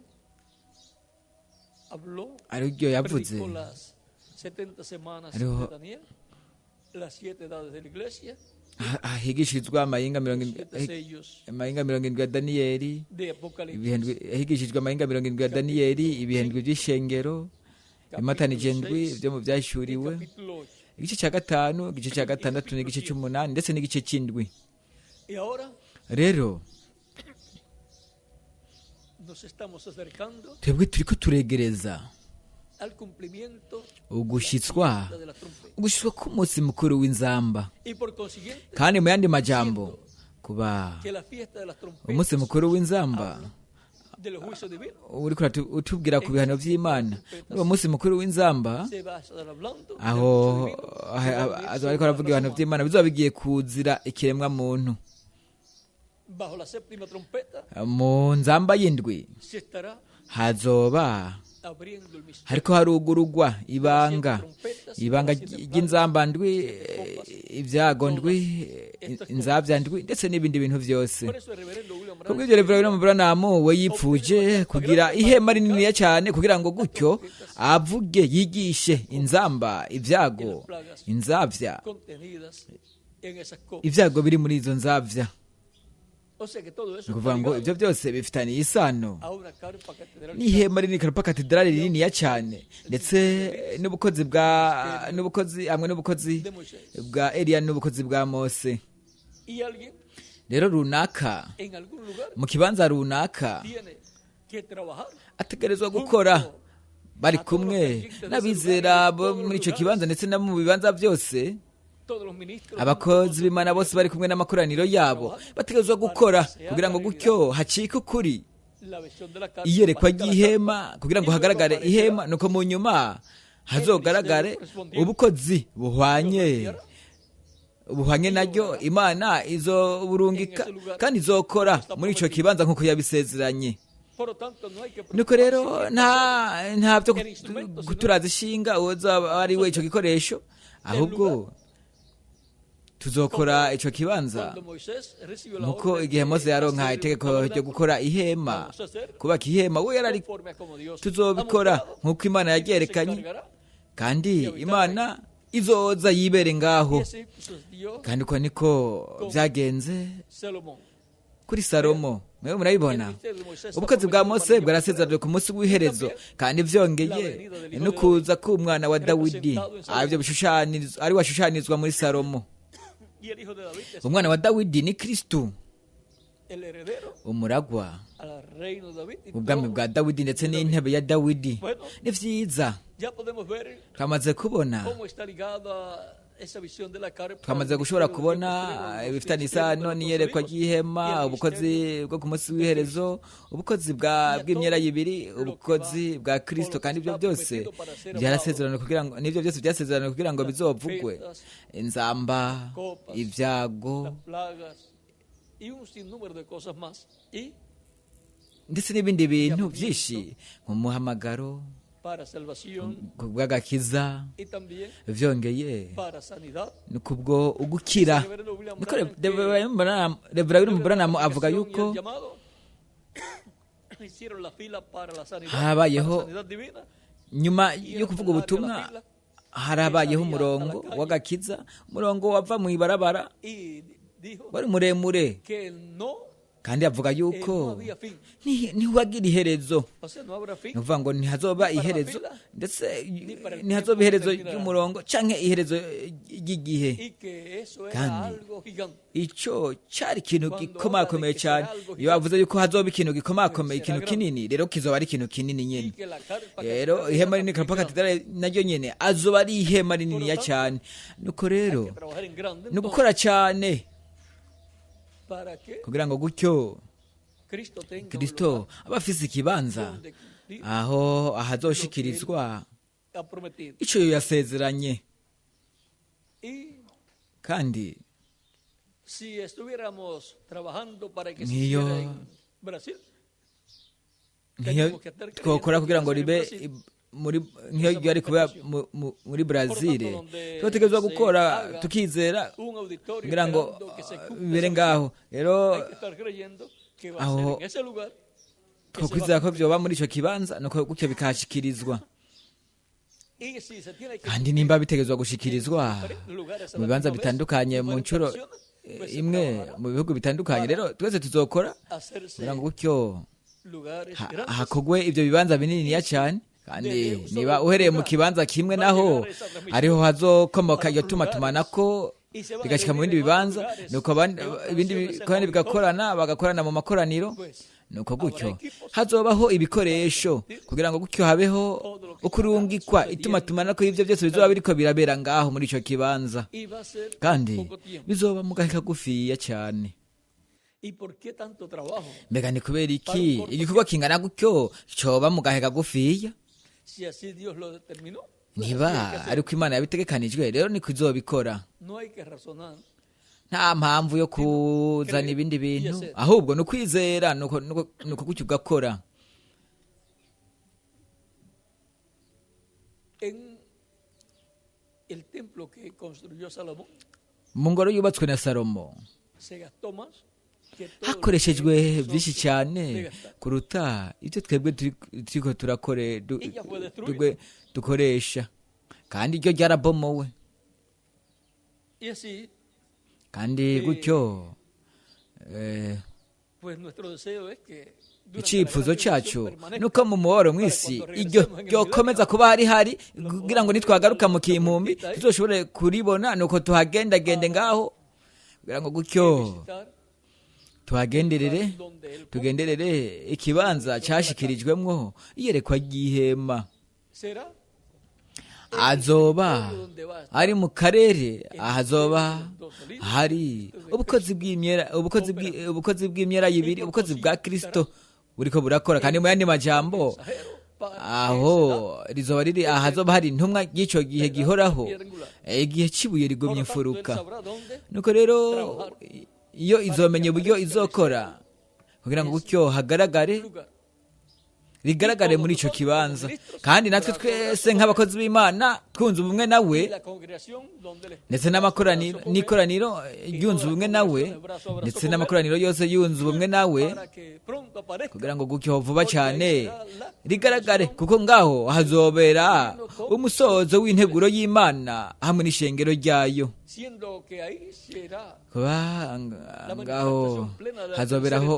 habló, ariryo yavuze, predicó las 70 semanas Ariho- de Daniel, las 7 edades de la iglesia, higishirizwa amahinga los 7 sellos mirongo irindwi ya Daniyeli, de Apocalipsis, higishijwe amahinga mirongo irindwi ya Daniyeli, ibihendwi by'ishengero, imatanije ndwi byo mu el byahishuriwe, capítulo 8. igice cya gatanu, igice cya gatandatu n'igice cy'umunani ndetse n'igice cy'indwi. Y ahora Rero nos estamos acercando twebwe turiko turegereza al cumplimiento ugushyitswa de la trompeta. ugushyitswa k'umunsi mukuru w'inzamba. Y por consiguiente, Kandi mu yandi majambo, kuba que la fiesta de las trompetas umunsi mukuru w'inzamba del juicio divino. uriko utubwira ku bihano by'Imana muri uwo munsi mukuru w'inzamba, Se va a estar hablando del aho juicio divino. ariko aravuga ibihano by'Imana bizoba bigiye kuzira ikiremwa muntu. Bajo la séptima trompeta Mu nzamba y'indwi se estará hazoba abriendo el misterio. hariko harugurugwa ibanga ry'inzamba ndwi, ibyago ndwi, inzabya ndwi ndetse n'ibindi bintu byose. Por eso el reverendo William Branham kubw'ibyo Reverend Branham we yipfuje kugira ihema rininiya cyane kugira ngo gutyo avuge, yigishe inzamba, ibyago, inzabya, contenidas en esas copas. ibyago biri muri izo nzabya. O sea que todo eso Ni ukuvuga ngo está ibyo byose bifitaniye isano a una carpa catedral n'ihema rinini, Karupa katedrali rininiya cyane, ndetse n'ubukozi hamwe n'ubukozi de Moisés. bwa Eliya n'ubukozi bwa Mose. Y alguien rero runaka, en algún lugar mu kibanza runaka, tiene que trabajar ategerezwa gukora bari kumwe n'abizera bo muri icyo kibanza ndetse no mu bibanza byose. todos los ministros, Abakozi b'Imana bose bari kumwe n'amakoraniro yabo bategerezwa gukora kugira ngo gutyo hacike ukuri, la versión de la carpa iyerekwa para ry'ihema kugira ngo hagaragare ihema, nuko mu nyuma hazogaragare ubukozi buhwanye naryo. Imana izoburungika kandi izokora muri icyo kibanza nk'uko yabisezeranye. Por lo tanto, no hay que nuko rero nta byo kuturaza ishinga uzaba ari we icyo gikoresho, ahubwo tuzokora icyo kibanza cuando Moisés recibió la nkuko orden igihe Mose de yaronka hacer itegeko el ryo gukora ihema, vamos a hacer kubaka ihema, we yarari conforme a como Dios tuzobikora ha mostrado, nk'uko Imana se yaryerekanye, encargará. kandi Imana izoza yibere ngaho. Y así sucedió kandi uko niko byagenze Salomón. kuri Salomo. Mwewe murabibona, El ministerio de Moisés ubukozi bwa Mose bwarasezeranywe ku munsi w'iherezo, kandi byongeye no kuza k'umwana wa Dawidi aribyo ari washushanizwa muri Salomo. y el hijo de David es Umwana wa Dawidi ni Kristu, el heredero umuragwa al reino de David. Y ubwami todo. bwa Dawidi ndetse n'intebe ya Dawidi. Bueno, Ni vyiza, ya podemos ver twamaze kubona, cómo está ligada esa visión de la carpa. twamaze gushobora kubona ibifitanye isano n'iyerekwa ry'ihema, ubukozi bwo ku munsi w'iherezo, ubukozi bw'imyera y'ibiri, ubukozi bwa Kristo, kandi ibyo byose byarasezerano kugira ngo nibyo byose byasezerano kugira ngo bizovugwe, inzamba, ibyago las plagas y un sinnúmero de cosas más. Y ndetse n'ibindi bintu byinshi nk'umuhamagaro para salvación bw'agakiza, y también vyongeye para sanidad. ni kubwo ugukira. Reverendo William Niko Branham, Reverend Branham avuga y el yuko llamado hicieron la fila para la sanidad, habayeho para la sanidad divina. nyuma yo kuvuga ubutumwa, harabayeho umurongo w'agakiza, umurongo wava mu ibarabara, Y dijo wari muremure, que no, kandi avuga no yuko había fin. ntiwagira iherezo. O sea, no habrá fin ni ukuvuga ngo ntihazoba iherezo, ndetse ntihazoba iherezo ry'umurongo canke iherezo ry'igihe. y que eso era Kandi algo gigante. icyo cyari ikintu gikomakomeye cyane. Iyo bavuze yuko hazoba ikintu gikomakomeye, ikintu kinini, rero kizoba ari ikintu kinini Y nyine. que la carpa Rero ihema rinini Karupa katedrali naryo nyine azoba ari ihema rininiya cyane. Nuko rero que trabajar en grande ni ugukora cyane para que kugira ngo gutyo Cristo tenga un Kristo lugar aba afise ikibanza donde cumplir aho ahazoshikirizwa ha prometido. ico yasezeranye. Y Kandi si estuviéramos trabajando para que se Niyo- hiciera en Brasil, nk'iyo twokora kugira ngo ribe nk'iyo ryari kuba muri Brazil, twategerezwa gukora tukizera un auditorio kugira ngo esperando que se cumpla bibere esa ngaho. Rero hay que estar creyendo que va a aho ser en ese lugar que se va twokwizera a ko vyoba muri ico kibanza, nuko gutyo bikahashikirizwa. y si se tiene que Kandi nimba bitegerezwa gushikirizwa lugares mu bibanza bitandukanye mu nshuro imwe mu bihugu bitandukanye, rero twese tuzokora hacerse kugira ngo gutyo lugares grandes. hakogwe ibyo bibanza bininiya cyane. Kandi niba uhereye mu kibanza kimwe naho ariho hazokomoka iyo tumatumanako bigashika mu bindi bibanza, nuko ibindi kandi bagakorana mu makoraniro, nuko gutyo hazobaho ibikoresho kugira ngo gutyo habeho ukurungikwa itumatumanako y'ivyo byose bizoba biriko birabera ngaho muri ico kibanza, Y va a ser kandi poco tiempo. bizoba mu gahe kagufiya cyane. ¿Y por qué tanto trabajo? mbega ni kubera iki igikorwa kingana gutyo coba mu gahe kagufiya Si así Dios lo determinó, niba ariko imana yabitegekanijwe rero niko izobikora no hay que razonar. nta mpamvu yo kuzana ibindi bintu ahubwo ni ukwizera nuko gutyo ugakora. En el templo que construyó Salomón mu ngoro yubatswe na salomo se gastó más que todo lo que hakoreshejwe nosotros byinshi cyane de gastar. kuruta ibyo twebwe turiko Ella fue destruida. dukoresha kandi iryo ryarabomowe Y así, kandi gutyo pues nuestro deseo es que durante icyifuzo la gran cyacu tribulación permanezca, nuko mu mubabaro mw'isi iryo ryokomeza kuba hari kugira ngo nitwagaruka mu kimpumbi tuzoshobore kuribona nuko tuhagendagende ngaho kugira ngo gutyo visitar tuhagenderere donde el tugenderere ikibanza cyashikirijwemwo iyerekwa ry'ihema será azoba ari mu karere ahazoba hari ubukozi bw'imyera y'ibiri ubukozi bwa Kristo buriko burakora kandi mu yandi majambo aho rizoba riri ahazoba hari intumwa y'icyo gihe gihoraho igihe cy'ibuye rigomye imfuruka nuko rero iyo izomenya uburyo izokora kugira ngo gutyo hagaragare rigaragare muri icyo kibanza kandi natwe twese nk'abakozi b'Imana twunze ubumwe nawe ndetse n'ikoraniro ryunze ubumwe nawe ndetse n'amakoraniro yose yunze ubumwe nawe kugira ngo gutyo vuba cyane rigaragare kuko ngaho hazobera umusozo w'integuro y'Imana hamwe n'ishengero ryayo kuba ngaho hazoberaho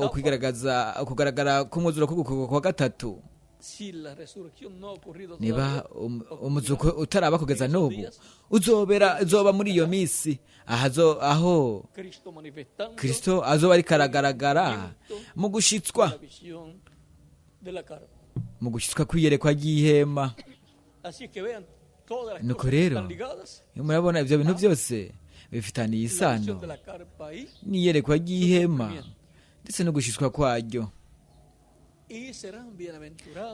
ukugaragara k'umwuzuro kwa gatatu niba umuzuko utaraba kugeza n'ubu uzoba muri iyo minsi aho Kristo azoba ariko aragaragara mu gushitswa kw'iyerekwa ry'ihema. Nuko rero murabona ibyo bintu byose bifitaniye isano n'iyerekwa ry'ihema ndetse no gushitswa kwaryo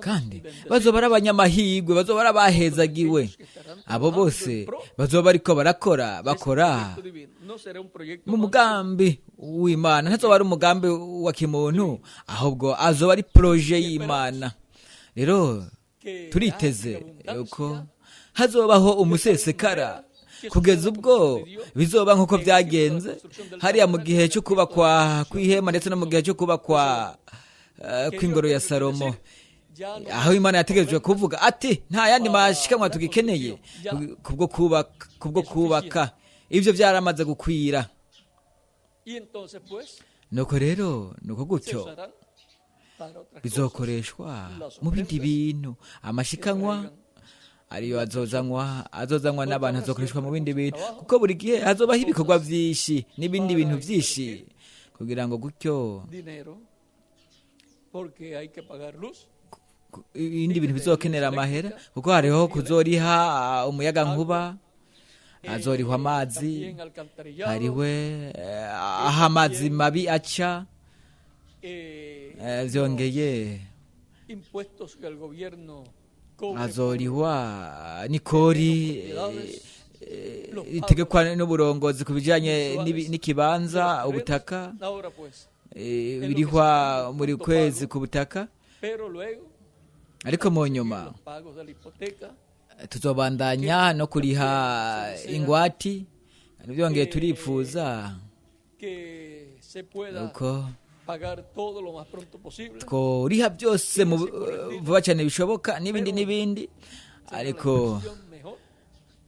kandi bazoba ari abanyamahirwe bazoba ari abahezagiwe abo bose bazoba ariko bakora mu mugambi w'Imana ntazoba ari umugambi wa kimuntu ahubwo azoba ari proje y'Imana. Rero turiteze yuko hazobaho umusesekara kugeza ubwo bizoba nk'uko byagenze hariya mu gihe cyo kubakwa kw'ihema ndetse no mu gihe cyo kubakwa kw'ingoro ya Salomo aho Imana yategerejwe kuvuga ati nta yandi mashikanwa tugikeneye kubwo kubaka ibyo byaramaze gukwira. Nuko rero nuko gutyo bizokoreshwa mu bindi bintu amashikanwa ariyo azozanwa n'abantu azokoreshwa mu bindi bintu kuko buri gihe hazobaho ibikorwa byinshi n'ibindi bintu byinshi kugira ngo gutyo ibindi bintu bizokenera amahera kuko hariho kuzoriha umuyaga nkuba hazorihwa amazi hariwe aho amazi mabi aca byongeye hazorihwa n'ikori ritegekwa n'uburongozi ku bijyanye n'ikibanza ubutaka birihwa muri kwezi ku butaka ariko mu nyuma tuzobandanya no kuriha ingwati byongeye turifuza uko tworiha byose vuba cyane bishoboka n'ibindi ariko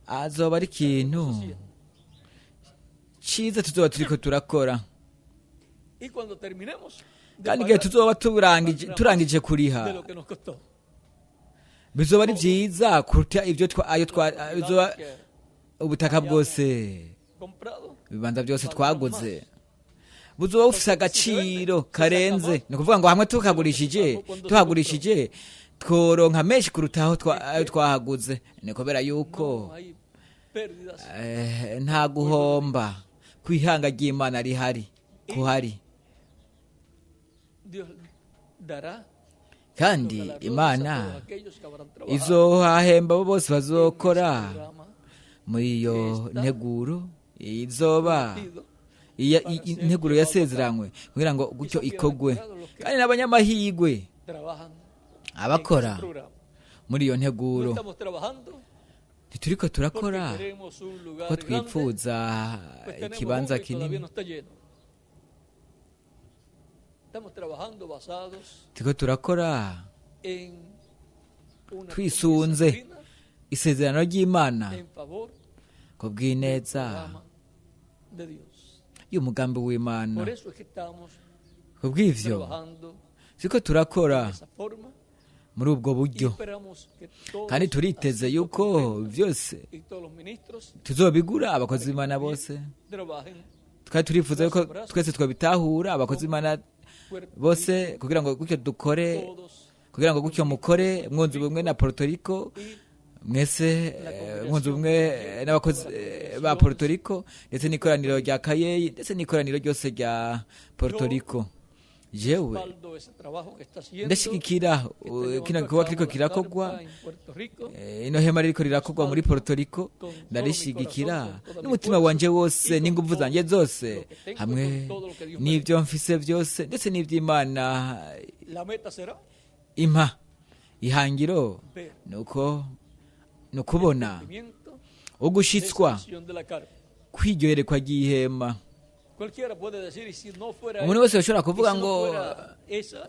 azoba ari ikintu cyiza tuzoba turiko turakora kandi igihe tuzoba turangije kuriha bizoba ari byiza kuruta ibyo bizoba ubutaka bwose ibibanza byose twaguze buzoba bufise agaciro karenze ni ukuvuga ngo hamwe tuhagurishije tworonka menshi kuruta ayo twahaguze ni kubera yuko nta guhomba kw'ihanga ry'Imana kuhari Dios dará kandi los imana galardones a todos aquellos que habrán trabajado izohahemba abo bose en bazokora ese programa muri iyo nteguro izoba prometido. integuro yasezeranywe kugira ngo gutyo ikogwe, kandi n'abanyamahirwe Trabajan abakora en ese programa. muri iyo No nteguro estamos trabajando ntituriko porque turakora queremos un lugar ko grande, twipfuza pues tenemos ikibanza uno y todavía kinini, no está lleno. Estamos trabajando basados turiko turakora en una twisunze disciplina isezerano ry'imana en favor ku del bw'ineza programa de Dios. y'umugambi w'imana. Por eso es que estamos ku bw'ivyo trabajando turiko de turakora esa forma muri ubwo y buryo, esperamos que todos, kandi turiteze así yuko como vyose y todos los ministros tuzobigura abakozi b'imana bose, trabajen twari turifuza yuko twese twabitahura abakozi b'imana fuerte bose kugira ngo gutyo dukore, todos kugira ngo gutyo mukore mwunze ubumwe na Puerto Rico, y mwese mwunze ubumwe n'abakozi ba Puerto Rico, ndetse n'ikoraniro rya Kayeyi, ndetse n'ikoraniro ryose rya Puerto Rico. Jewe respaldo ese trabajo que está haciendo, ndashigikira que tenemos kino acá gikorwa kiriko en la kirakogwa, carpa en Puerto Rico, ino hema ririko rirakogwa muri Puerto Rico, ndarishigikira n'umutima wanje wose n'ingufu zanje zose, hamwe n'ivyo mfise vyose, ndetse n'ivy'Imana la meta será impa. Ihangiro ver ni ukubona el cumplimiento de esa ugushitswa visión de la carpa. kwiryoherekwa ry'ihema. Cualquiera puede decir, y si no fuera Umuntu wese ashobora kuvuga ngo esa,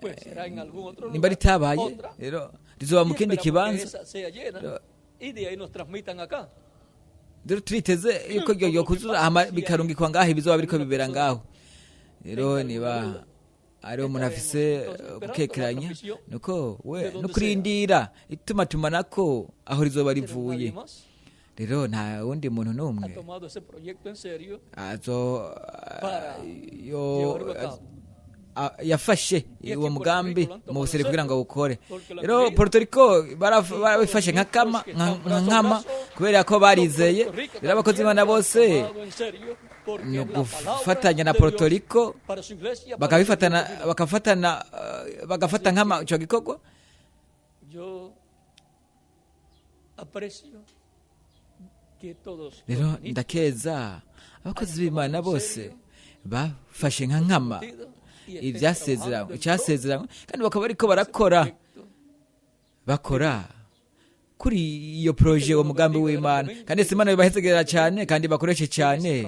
pues será en algún otro nimba lugar, ritabaye otra, rero rizoba mu y kindi esperamos que kibanza. esa sea llena y de ahí nos transmitan acá. Rero turiteze yuko ryo kuzura hama bikarungikwa ngaho ibizoba biriko bibera ngaho. Rero niba ari umuntu afise gukekeranya nuko we no kurindira ituma tumanako aho rizoba Pero rivuye. nadie más Rero nta wundi muntu ha n'umwe tomado ese proyecto en serio azo para yo llevarlo a cabo. yafashe Y uwo aquí mugambi Puerto Rico mu busere lo kugira ngo awukore. porque lo han Rero creído. Puerto Rico barabifashe nka nkama kubera ko barizeye. Rero abakozi b'Imana bose ni ugufatanya na Puerto Rico bagafata nkama ico gikorwa. Yo aprecio que todos Rero los ministros ndakeza abakozi b'Imana bose bafashe nka nkama icyasezeranywe, kandi bakaba bariko bakora kuri iyo proje uwo mugambi w'Imana, kandi Imana bibahezegera cyane kandi bakoreshe cyane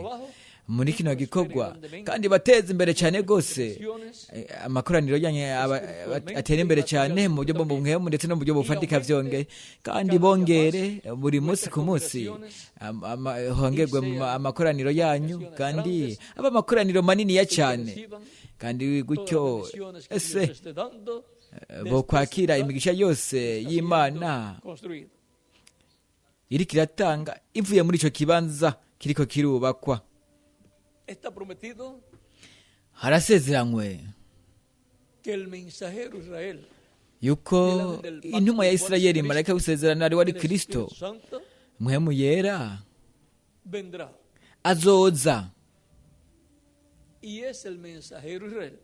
muri kino gikorwa, kandi bateze imbere cyane gose amakoraniro yanye atera imbere cyane mu buryo bw'umuhemu ndetse no mu buryo bufatika vyongeye, kandi bongere buri munsi ku munsi hongerwe amakoraniro yanyu, kandi aba amakoraniro manini ya cyane, kandi gutyo ese bo kwakira imigisha yose y'Imana iriko iratanga ivuye muri ico kibanza kiriko kirubakwa. Está prometido Harasezeranywe que el mensajero Israel, yuko intumwa ya Isirayeli, marayika w'isezerano ari wari el Kristo, Espíritu Santo, muhemu yera vendrá azoza, y es el mensajero Israel.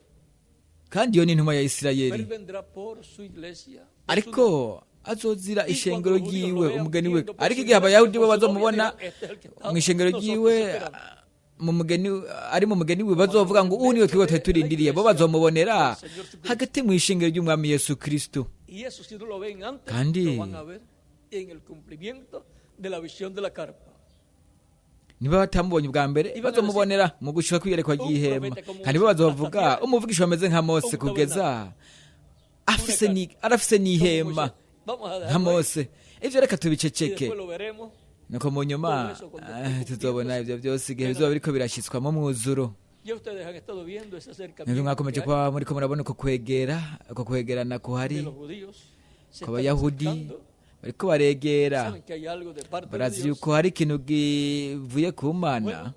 kandi iyo ni intumwa ya Él Isirayeli, vendrá por su iglesia, por su ariko azozira ishengero ryiwe, umugeni we. Ariko igihe abayahudi bo bazomubona mu ishengero ryiwe ari mu mugeni we, bazovuga ngo ubu niwe twiwe twari turindiriye, bo bazomubonera hagati mu ishengero ry'umwami Yesu Kristo. Y eso si no lo ven antes, Kandi lo van a ver en el cumplimiento de la visión de la carpa. niba batamubonye ubwa mbere bazomubonera mu gushika kwiyerekwa ry'ihema, kandi bo bazovuga umuvugisha bameze nka Mose kugeza arafise n'ihema Vamos a nka dejarlo ahí, Mose. Ivyo reka y tubiceceke, después lo veremos. nuko mu nyuma tuzobona ivyo byose igihe bizoba biriko birashitswamo mwuzuro. Ya ustedes han estado viendo ese Nivyo acercamiento mwakomeje que kuba muriko murabona uko kwegerana hay kuhari de los judíos. Se ku están bayahudi, acercando, bariko baregera, saben que hay algo de parte de barazi Dios. yuko hari ikintu kivuye ku Mana,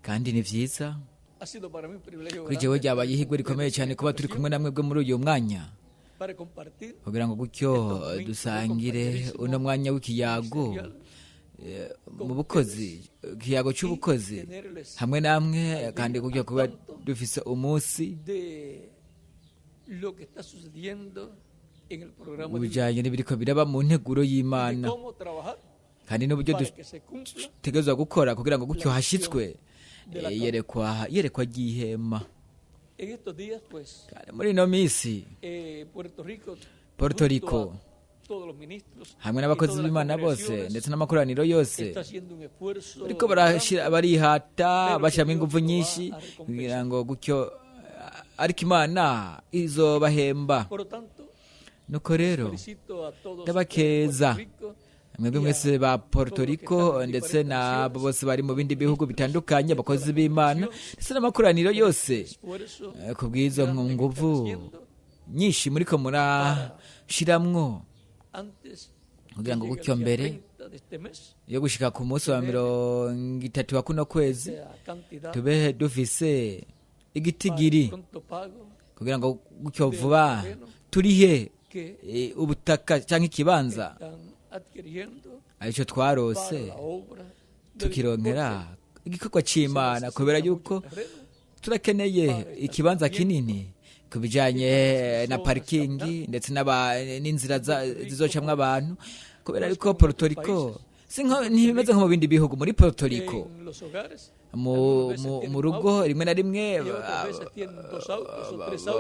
kandi ni vyiza. Ha sido para mí un privilegio Kuri jewe grande ryabaye ihigwe rikomeye cyane kuba turi kumwe namwe bwe muri uyu mwanya, para compartir kugira ngo gutyo dusangire uno mwanya w'ikiyago mu bukozi ikiyago cy'ubukozi hamwe namwe kandi kujya kuba dufise umunsi mu bijyanye n'ibiriko biraba mu nteguro y'Imana kandi n'uburyo dutegerezwa gukora kugira ngo gutyo hashyitswe yerekwa ry'ihema. Muri ino minsi Puerto Rico hamwe n'abakozi b'Imana bose ndetse n'amakoraniro yose ariko barihata bashyiramo ingufu nyinshi kugira ngo gutyo ariko Imana izobahemba. Nuko rero ndabakeza mwebwe mwese ba Puerto Rico ndetse n'abo bose bari mu bindi bihugu bitandukanye abakozi b'Imana ndetse n'amakoraniro yose ku bw'izo nguvu nyinshi muriko murashiramwo kugira ngo gutyo mbere yo gushika ku munsi wa 30 wa kuno kwezi tube dufise igitigiri kugira ngo gutyo vuba turihe ubutaka cyangwa ikibanza aricyo twarose tukironkera igikorwa cy'Imana kubera yuko turakeneye ikibanza kinini ku bijyanye na parikingi ndetse n'inzira zizocamwo abantu kubera yuko Puerto Rico ntibimeze nko mu bindi bihugu. Muri Puerto Rico mu rugo rimwe na rimwe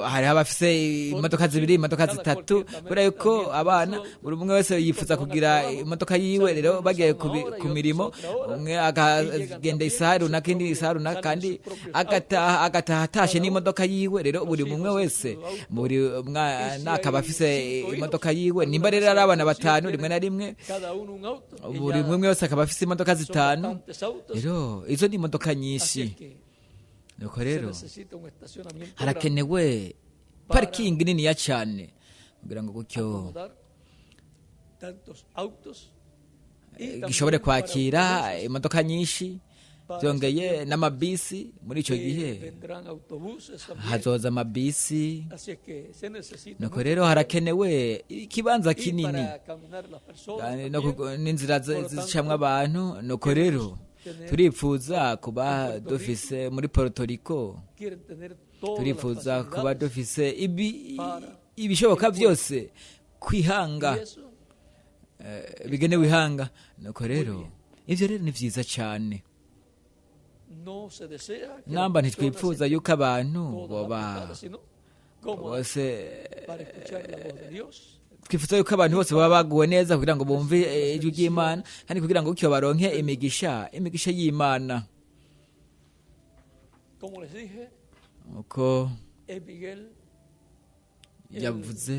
hari abafise imodoka zibiri imodoka zitatu kubera yuko abana buri umwe wese yifuza kugira imodoka yiwe. Rero bagiye ku mirimo umwe agagenda isaha runaka indi isaha runaka kandi agataha atashe n'imodoka yiwe. Rero buri umwe wese buri mwana akaba afise imodoka yiwe. Nimba rero ari abana batanu rimwe na rimwe buri umwe wese akaba afise imodoka zitanu. Rero izo ni imodoka nyinshi. Nuko rero harakenewe parikingi niniya cyane kugira ngo gutyo gishobore kwakira imodoka nyinshi. Byongeye n'amabisi muri icyo gihe hazoza amabisi. Nuko rero harakenewe ikibanza kinini n'inzira zicamwo abantu. Nuko rero turifuza kuba dufise muri Puerto Rico, turifuza kuba dufise ibishoboka byose kwihanga bigenewe ihanga. Nuko rero ivyo rero ni vyiza cyane. Namba ntitwifuza yuko abantu bose twifuza yuko abantu bose baba baguwe neza kugira ngo bumve ijwi ry'Imana kandi kugira ngo ukiyo baronke imigisha y'Imana. Uko yavuze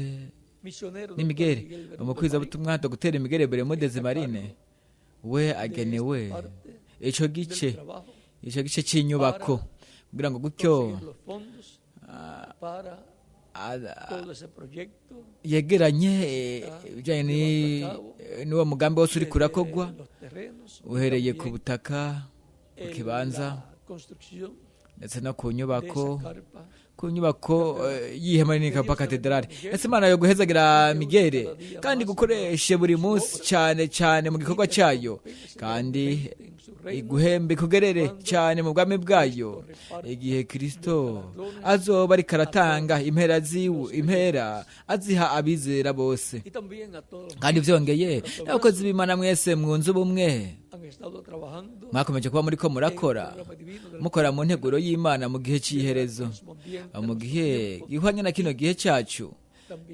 ni Miguel umukwiza butumwa Dr. Miguel Bermudez Marine we agenewe ico gice cy'inyubako kugira ngo gutyo yegeranye bijyanye n'uwo mugambi wose uri kurakogwa uhereye ku butaka ku kibanza ndetse no ku nyubako y'ihema rinini ka katedrali. Ese Imana yo guhezagira Miguel kandi gukoreshe buri munsi cyane mu gikorwa cyayo kandi iguhembe kugerere cyane mu bwami bwayo igihe Kristo azoba ariko aratanga impera aziha abizera bose. Kandi byongeye n'abakozi b'Imana mwese mwunze ubumwe mwakomeje kuba muriko mukora mu nteguro y'Imana mu gihe cy'iherezo mu gihe gihwanye na kino gihe cyacu.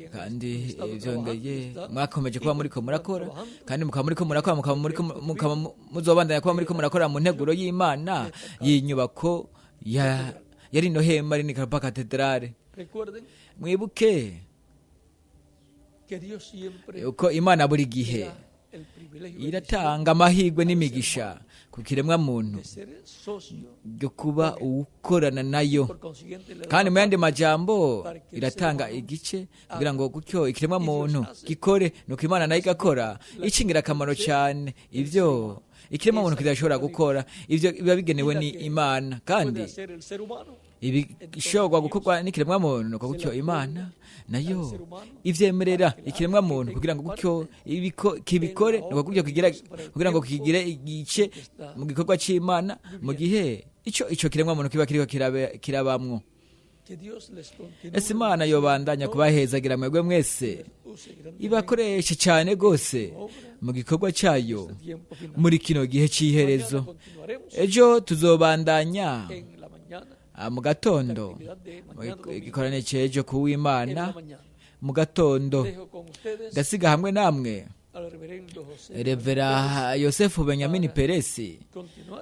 Kandi byongeye mwakomeje kuba muriko murakora kandi mukaba muzobandanya kuba muriko murakora mu nteguro y'Imana y'inyubako yari no hema rinini ka katedrale. Mwibuke uko Imana buri gihe iratanga amahirwe n'imigisha ku kiremwa muntu byo kuba ukorana nayo. Kandi mu yandi majambo iratanga igice kugira ngo gutyo ikiremwa muntu gikore nuko Imana nayo igakora icingira akamaro cyane. Ivyo ikiremwa muntu kidashobora gukora ivyo biba bigenewe ni Imana. Kandi ibishobora gukorwa n'ikiremwamuntu gutyo imana nayo ivyemerera ikiremwamuntu kugira ngo gutyo kibikore gutyo kugira ngo kigire igice mu gikorwa c'imana mu gihe ico kiremwamuntu kiba kiriko kirabamwo. Ese imana yobandanya kubahezagira mwebwe mwese ibakoreshe cyane gose mu gikorwa cyayo muri kino gihe cy'iherezo. Ejo tuzobandanya mu gatondo igikorane cy'ejo kuw'imana mu gatondo gasiga hamwe namwe Revera Yosefu Benyamini Peresi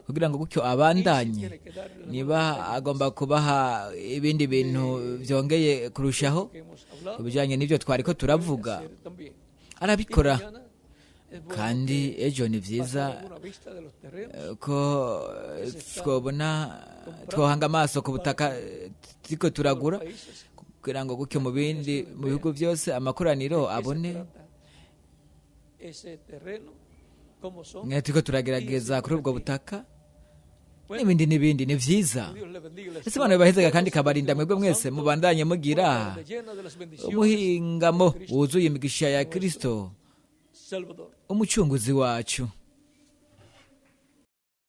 kugira ngo gutyo abandanye niba agomba kubaha ibindi bintu byongeye kurushaho kubijanye n'ibyo twariko turavuga arabikora. Kandi ejo ni vyiza ko twohanga amaso ku butaka tiko turagura kugira ngo gutyo mu bihugu byose amakoraniro abone mwe turiko turagerageza kuri ubwo butaka n'ibindi ni vyiza. Ese Imana ibahezaga kandi kabarinda mwebwe mwese mubandanye mugira umuhingamo wuzuye imigisha ya Kristo umucunguzi wacu.